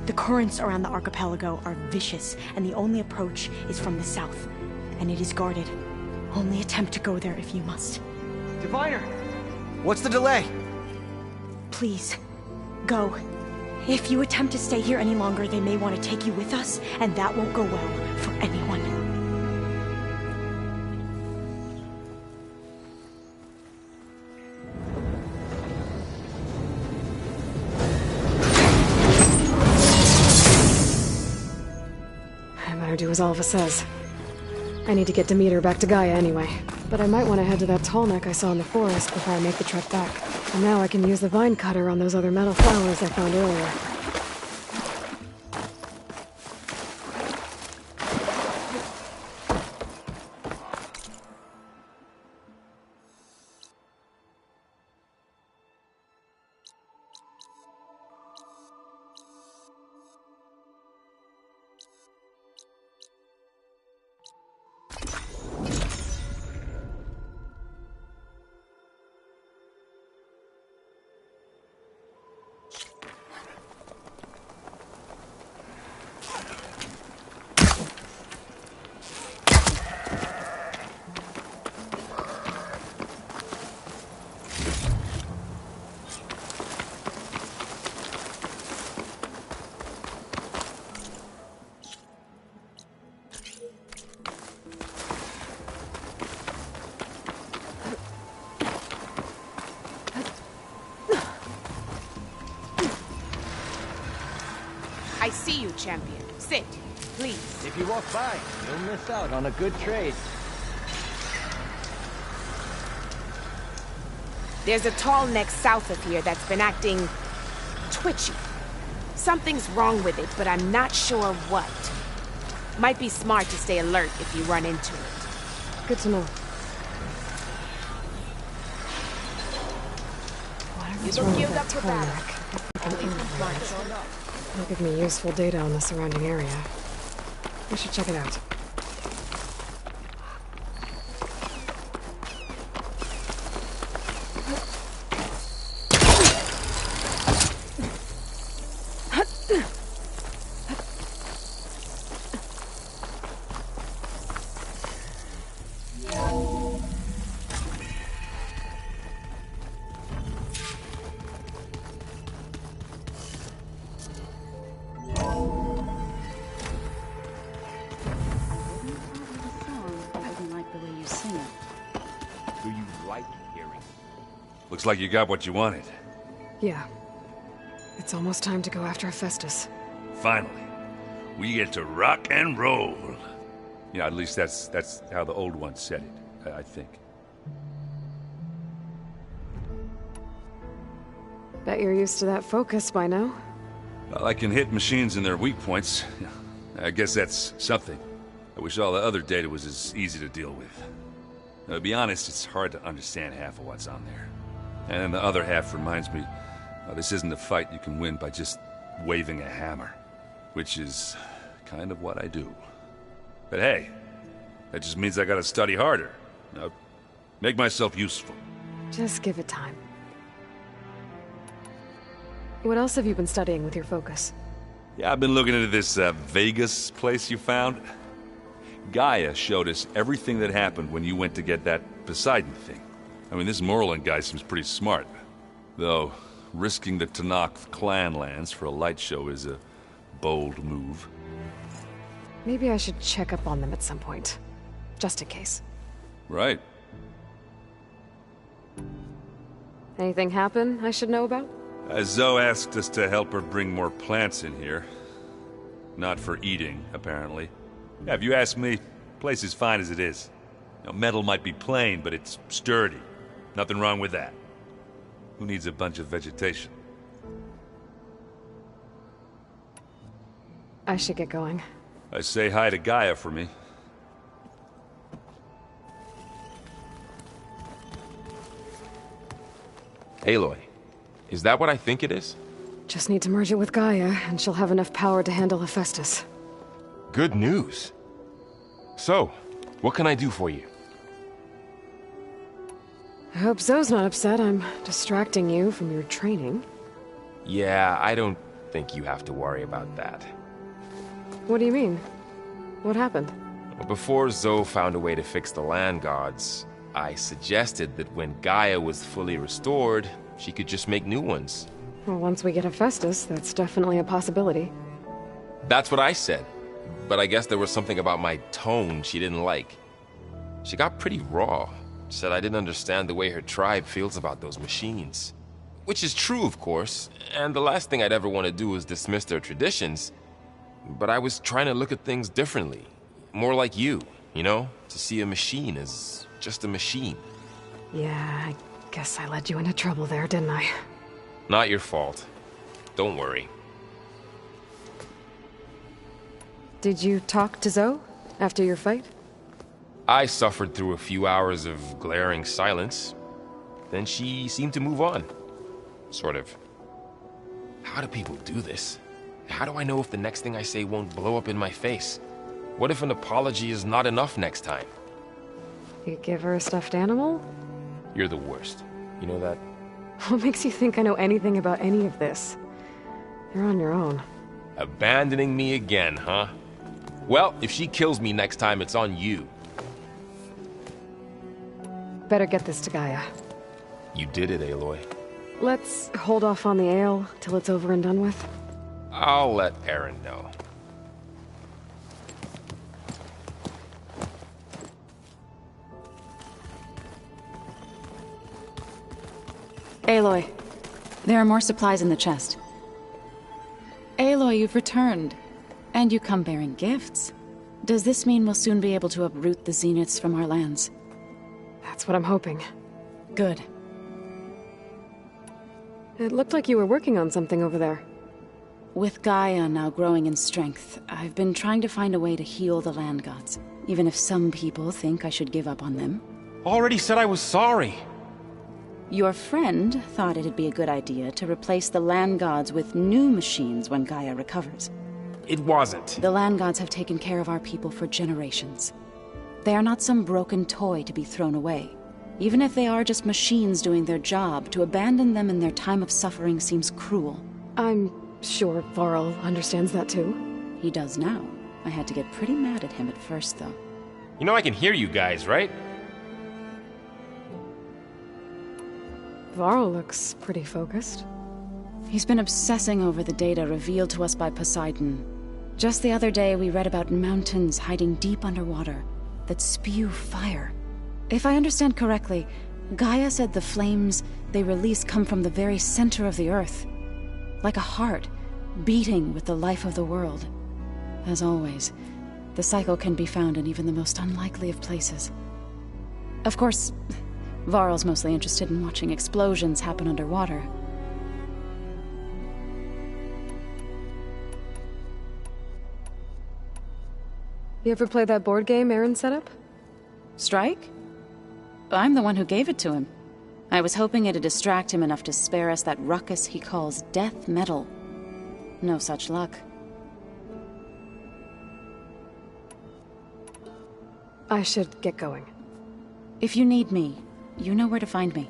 The currents around the archipelago are vicious, and the only approach is from the south. And it is guarded. Only attempt to go there if you must. Diviner! What's the delay? Please, go. If you attempt to stay here any longer, they may want to take you with us, and that won't go well for anyone. Do as Alva says. I need to get Demeter back to Gaia anyway, but I might want to head to that tall neck I saw in the forest before I make the trek back. And now I can use the vine cutter on those other metal flowers I found earlier. I see you, champion. Sit, please. If you walk by, you'll miss out on a good trade. There's a tall neck south of here that's been acting twitchy. Something's wrong with it, but I'm not sure what. Might be smart to stay alert if you run into it. Good to know. You look geared up for battle. It'll give me useful data on the surrounding area. I should check it out. Looks like you got what you wanted. Yeah. It's almost time to go after Hephaestus. Finally. We get to rock and roll. Yeah, at least that's how the old one said it, I think. Bet you're used to that focus by now. Well, I can hit machines in their weak points. I guess that's something. I wish all the other data was as easy to deal with. To be honest, it's hard to understand half of what's on there. And then the other half reminds me, this isn't a fight you can win by just waving a hammer. Which is kind of what I do. But hey, that just means I gotta study harder. Make myself useful. Just give it time. What else have you been studying with your focus? Yeah, I've been looking into this Vegas place you found. Gaia showed us everything that happened when you went to get that Poseidon thing. I mean, this Moreland guy seems pretty smart. Though, risking the Tanakh clan lands for a light show is a bold move. Maybe I should check up on them at some point. Just in case. Right. Anything happen I should know about? Zoe asked us to help her bring more plants in here. Not for eating, apparently. Yeah, if you ask me, the place is fine as it is. Metal might be plain, but it's sturdy. Nothing wrong with that. Who needs a bunch of vegetation? I should get going. Say hi to Gaia for me. Aloy, is that what I think it is? Just need to merge it with Gaia, and she'll have enough power to handle Hephaestus. Good news. So, what can I do for you? I hope Zoe's not upset I'm distracting you from your training. Yeah, I don't think you have to worry about that. What do you mean? What happened? Before Zoe found a way to fix the land gods, I suggested that when Gaia was fully restored, she could just make new ones. Well, once we get Hephaestus, that's definitely a possibility. That's what I said. But I guess there was something about my tone she didn't like. She got pretty raw. Said I didn't understand the way her tribe feels about those machines. Which is true, of course, and the last thing I'd ever want to do is dismiss their traditions. But I was trying to look at things differently. More like you know? To see a machine as just a machine. Yeah, I guess I led you into trouble there, didn't I? Not your fault. Don't worry. Did you talk to Zoe after your fight? I suffered through a few hours of glaring silence. Then she seemed to move on. Sort of. How do people do this? How do I know if the next thing I say won't blow up in my face? What if an apology is not enough next time? You give her a stuffed animal? You're the worst. You know that? What makes you think I know anything about any of this? You're on your own. Abandoning me again, huh? Well, if she kills me next time, it's on you. Better get this to Gaia. You did it, Aloy. Let's hold off on the ale till it's over and done with. I'll let Aaron know. Aloy, there are more supplies in the chest. Aloy, you've returned. And you come bearing gifts. Does this mean we'll soon be able to uproot the Zeniths from our lands? That's what I'm hoping. Good. It looked like you were working on something over there. With Gaia now growing in strength, I've been trying to find a way to heal the land gods, even if some people think I should give up on them. Already said I was sorry. Your friend thought it'd be a good idea to replace the land gods with new machines when Gaia recovers. It wasn't. The land gods have taken care of our people for generations. They are not some broken toy to be thrown away. Even if they are just machines doing their job, to abandon them in their time of suffering seems cruel. I'm sure Varl understands that too. He does now. I had to get pretty mad at him at first, though. You know I can hear you guys, right? Varl looks pretty focused. He's been obsessing over the data revealed to us by Poseidon. Just the other day, we read about mountains hiding deep underwater that spew fire. If I understand correctly, Gaia said the flames they release come from the very center of the Earth. Like a heart, beating with the life of the world. As always, the cycle can be found in even the most unlikely of places. Of course, Varl's mostly interested in watching explosions happen underwater. You ever play that board game Aaron set up? Strike? I'm the one who gave it to him. I was hoping it'd distract him enough to spare us that ruckus he calls death metal. No such luck. I should get going. If you need me, you know where to find me.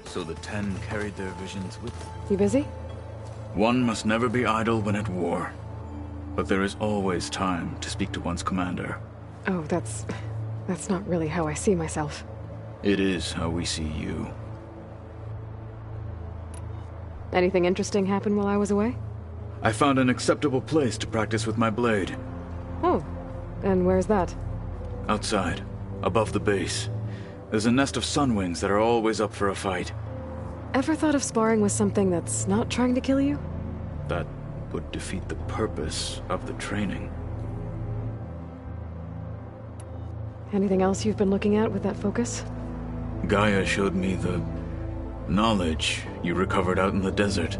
So the 10 carried their visions with them. You busy? One must never be idle when at war. But there is always time to speak to one's commander. Oh, that's not really how I see myself. It is how we see you. Anything interesting happen while I was away? I found an acceptable place to practice with my blade. Oh, and where's that? Outside, above the base. There's a nest of sunwings that are always up for a fight. Ever thought of sparring with something that's not trying to kill you? That would defeat the purpose of the training. Anything else you've been looking at with that focus? Gaia showed me the knowledge you recovered out in the desert.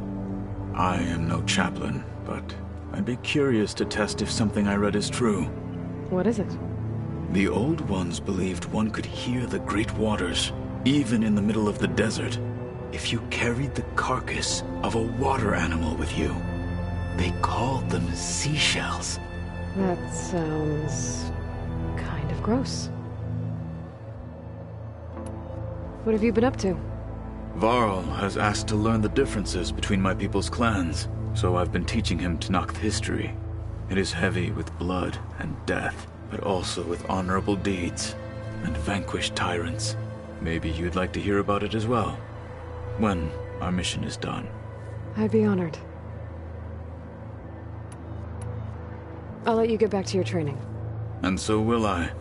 I am no chaplain, but I'd be curious to test if something I read is true. What is it? The Old Ones believed one could hear the great waters, even in the middle of the desert, if you carried the carcass of a water animal with you. They called them seashells. That sounds kind of gross. What have you been up to? Varl has asked to learn the differences between my people's clans, so I've been teaching him Tenakth history. It is heavy with blood and death, but also with honorable deeds and vanquished tyrants. Maybe you'd like to hear about it as well, when our mission is done. I'd be honored. I'll let you get back to your training. And so will I.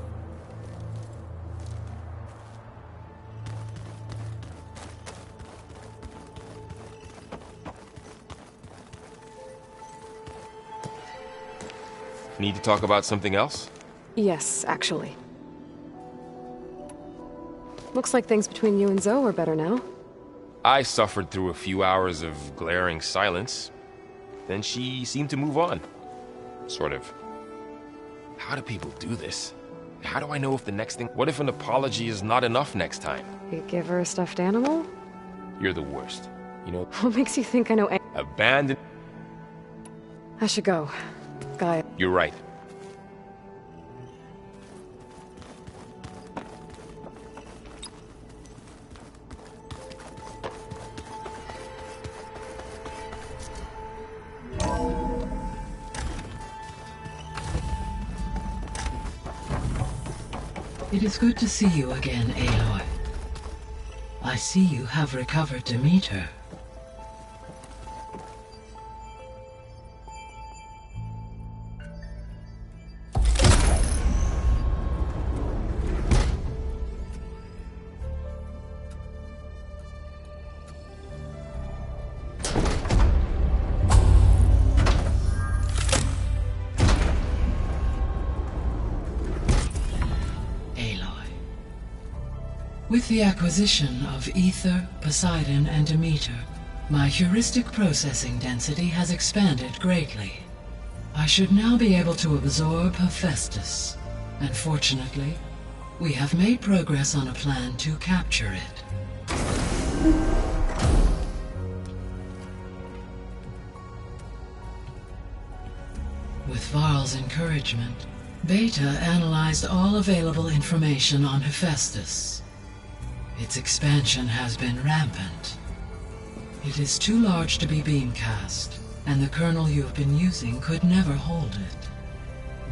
Need to talk about something else? Yes, actually. Looks like things between you and Zoe are better now. I suffered through a few hours of glaring silence. Then she seemed to move on. Sort of. How do people do this? How do I know if the next thing... What if an apology is not enough next time? You give her a stuffed animal? You're the worst. You know... What makes you think I know... Abandon... I should go. Gaia. You're right. It is good to see you again, Aloy. I see you have recovered Demeter. With the acquisition of Ether, Poseidon, and Demeter, my heuristic processing density has expanded greatly. I should now be able to absorb Hephaestus, and fortunately, we have made progress on a plan to capture it. With Varl's encouragement, Beta analyzed all available information on Hephaestus. Its expansion has been rampant. It is too large to be beamcast, and the kernel you've been using could never hold it.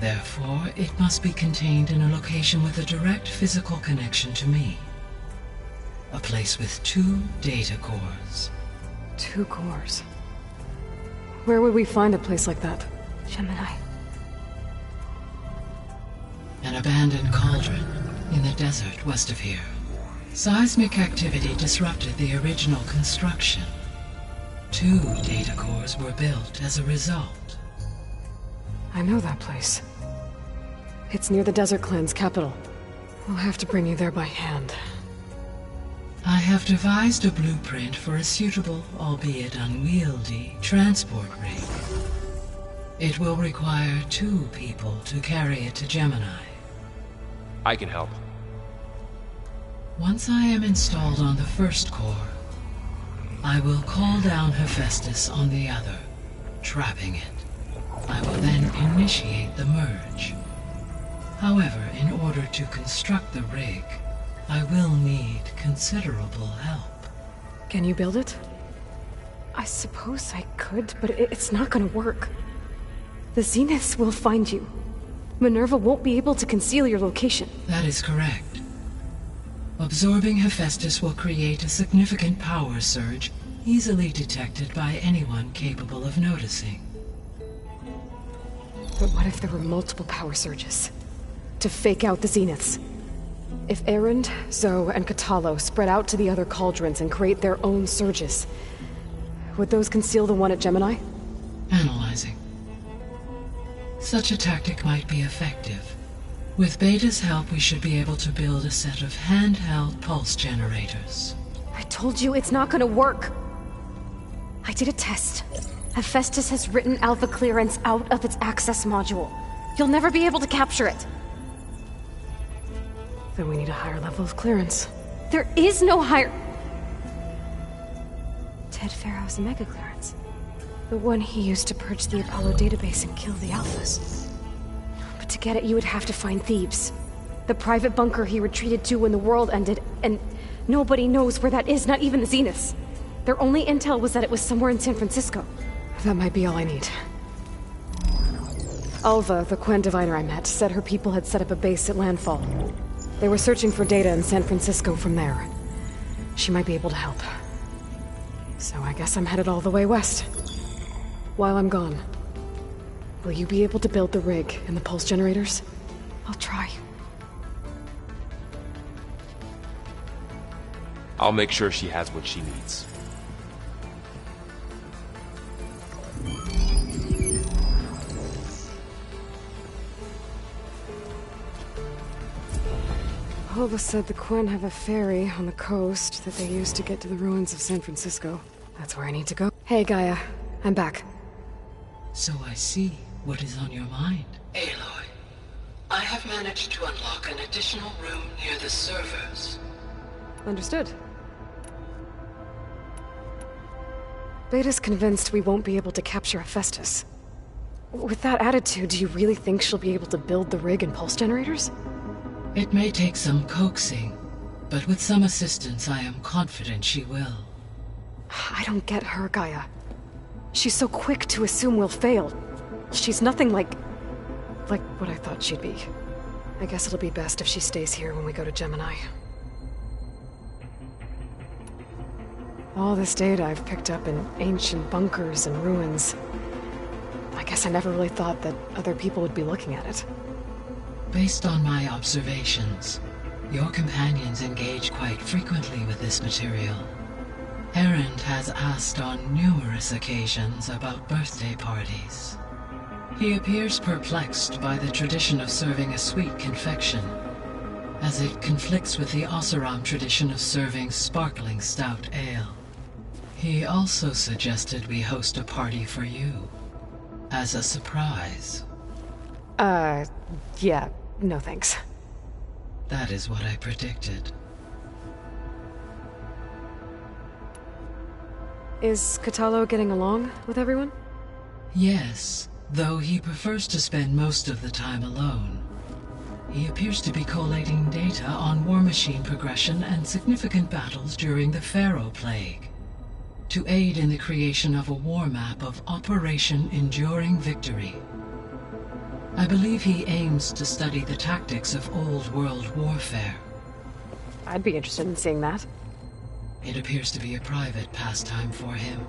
Therefore, it must be contained in a location with a direct physical connection to me. A place with 2 data cores. 2 cores? Where would we find a place like that? Gemini. An abandoned cauldron in the desert west of here. Seismic activity disrupted the original construction. 2 data cores were built as a result. I know that place. It's near the Desert Clan's capital. We'll have to bring you there by hand. I have devised a blueprint for a suitable, albeit unwieldy, transport rig. It will require 2 people to carry it to Gemini. I can help. Once I am installed on the first core, I will call down Hephaestus on the other, trapping it. I will then initiate the merge. However, in order to construct the rig, I will need considerable help. Can you build it? I suppose I could, but it's not gonna work. The Zeniths will find you. Minerva won't be able to conceal your location. That is correct. Absorbing Hephaestus will create a significant power surge, easily detected by anyone capable of noticing. But what if there were multiple power surges? To fake out the Zeniths? If Erend, Zoe, and Katalo spread out to the other cauldrons and create their own surges, would those conceal the one at Gemini? Analyzing. Such a tactic might be effective. With Beta's help, we should be able to build a set of handheld pulse generators. I told you it's not gonna work. I did a test. Hephaestus has written Alpha clearance out of its access module. You'll never be able to capture it. Then we need a higher level of clearance. There is no higher... Ted Farrow's mega clearance. The one he used to purge the Apollo database and kill the Alphas. But to get it, you would have to find Thebes. The private bunker he retreated to when the world ended, and nobody knows where that is, not even the Zeniths. Their only intel was that it was somewhere in San Francisco. That might be all I need. Alva, the Quen diviner I met, said her people had set up a base at Landfall. They were searching for data in San Francisco from there. She might be able to help. So I guess I'm headed all the way west. While I'm gone, will you be able to build the rig and the pulse generators? I'll try. I'll make sure she has what she needs. Alva said the Quen have a ferry on the coast that they use to get to the ruins of San Francisco. That's where I need to go. Hey, Gaia. I'm back. So I see what is on your mind. Aloy, I have managed to unlock an additional room near the servers. Understood. Beta's convinced we won't be able to capture Hephaestus. With that attitude, do you really think she'll be able to build the rig and pulse generators? It may take some coaxing, but with some assistance I am confident she will. I don't get her, Gaia. She's so quick to assume we'll fail. She's nothing like what I thought she'd be. I guess it'll be best if she stays here when we go to Gemini. All this data I've picked up in ancient bunkers and ruins. I guess I never really thought that other people would be looking at it. Based on my observations, your companions engage quite frequently with this material. Erend has asked on numerous occasions about birthday parties. He appears perplexed by the tradition of serving a sweet confection, as it conflicts with the Oseram tradition of serving sparkling stout ale. He also suggested we host a party for you, as a surprise. Yeah, no thanks. That is what I predicted. Is Katalo getting along with everyone? Yes, though he prefers to spend most of the time alone. He appears to be collating data on war machine progression and significant battles during the Pharaoh Plague. to aid in the creation of a war map of Operation Enduring Victory. I believe he aims to study the tactics of old world warfare. I'd be interested in seeing that. It appears to be a private pastime for him.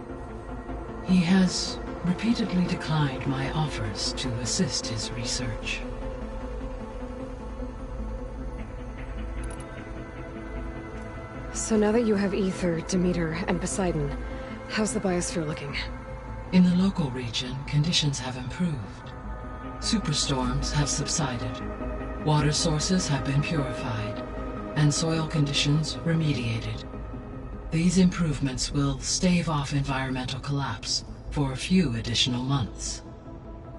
He has repeatedly declined my offers to assist his research. So now that you have Ether, Demeter, and Poseidon, how's the biosphere looking? In the local region, conditions have improved. Superstorms have subsided, water sources have been purified, and soil conditions remediated. These improvements will stave off environmental collapse for a few additional months.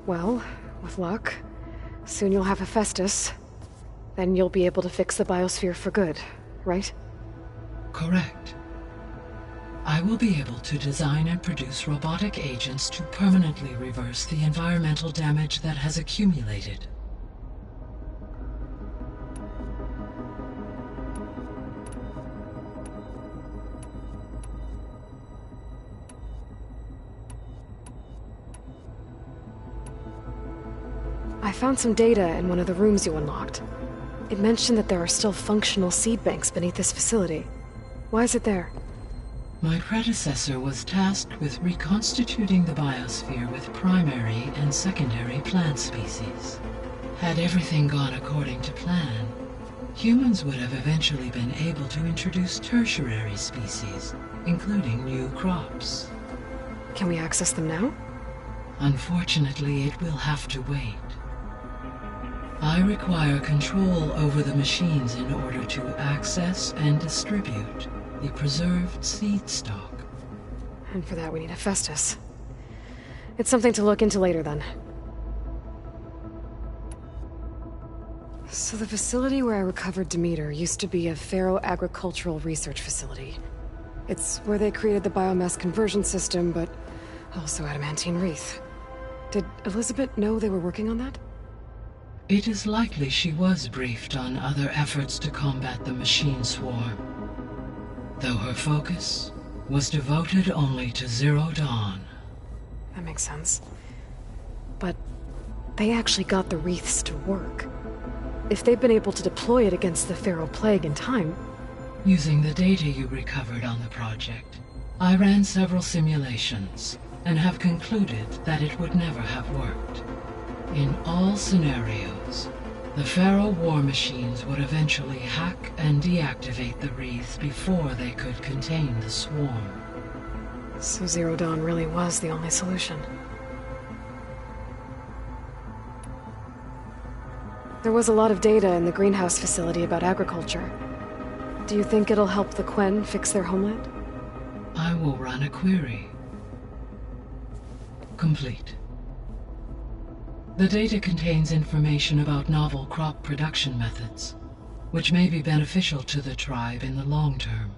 Well, with luck, soon you'll have Hephaestus. Then you'll be able to fix the biosphere for good, right? Correct. I will be able to design and produce robotic agents to permanently reverse the environmental damage that has accumulated. I found some data in one of the rooms you unlocked. It mentioned that there are still functional seed banks beneath this facility. Why is it there? My predecessor was tasked with reconstituting the biosphere with primary and secondary plant species. Had everything gone according to plan, humans would have eventually been able to introduce tertiary species, including new crops. Can we access them now? Unfortunately, it will have to wait. I require control over the machines in order to access and distribute the preserved seed stock. And for that we need Hephaestus. It's something to look into later then. So the facility where I recovered Demeter used to be a Pharaoh agricultural research facility. It's where they created the biomass conversion system, but also adamantine wreath. Did Elizabeth know they were working on that? It is likely she was briefed on other efforts to combat the machine swarm, though her focus was devoted only to Zero Dawn. That makes sense. But they actually got the wreaths to work. If they've been able to deploy it against the Pharaoh Plague in time... Using the data you recovered on the project, I ran several simulations and have concluded that it would never have worked. In all scenarios, the Pharaoh war machines would eventually hack and deactivate the wreath before they could contain the swarm. So Zero Dawn really was the only solution. There was a lot of data in the greenhouse facility about agriculture. Do you think it'll help the Quen fix their homeland? I will run a query. Complete. The data contains information about novel crop production methods, which may be beneficial to the tribe in the long term.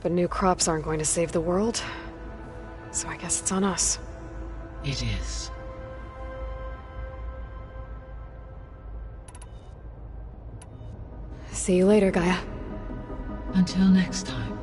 But new crops aren't going to save the world, so I guess it's on us. It is. See you later, Gaia. Until next time.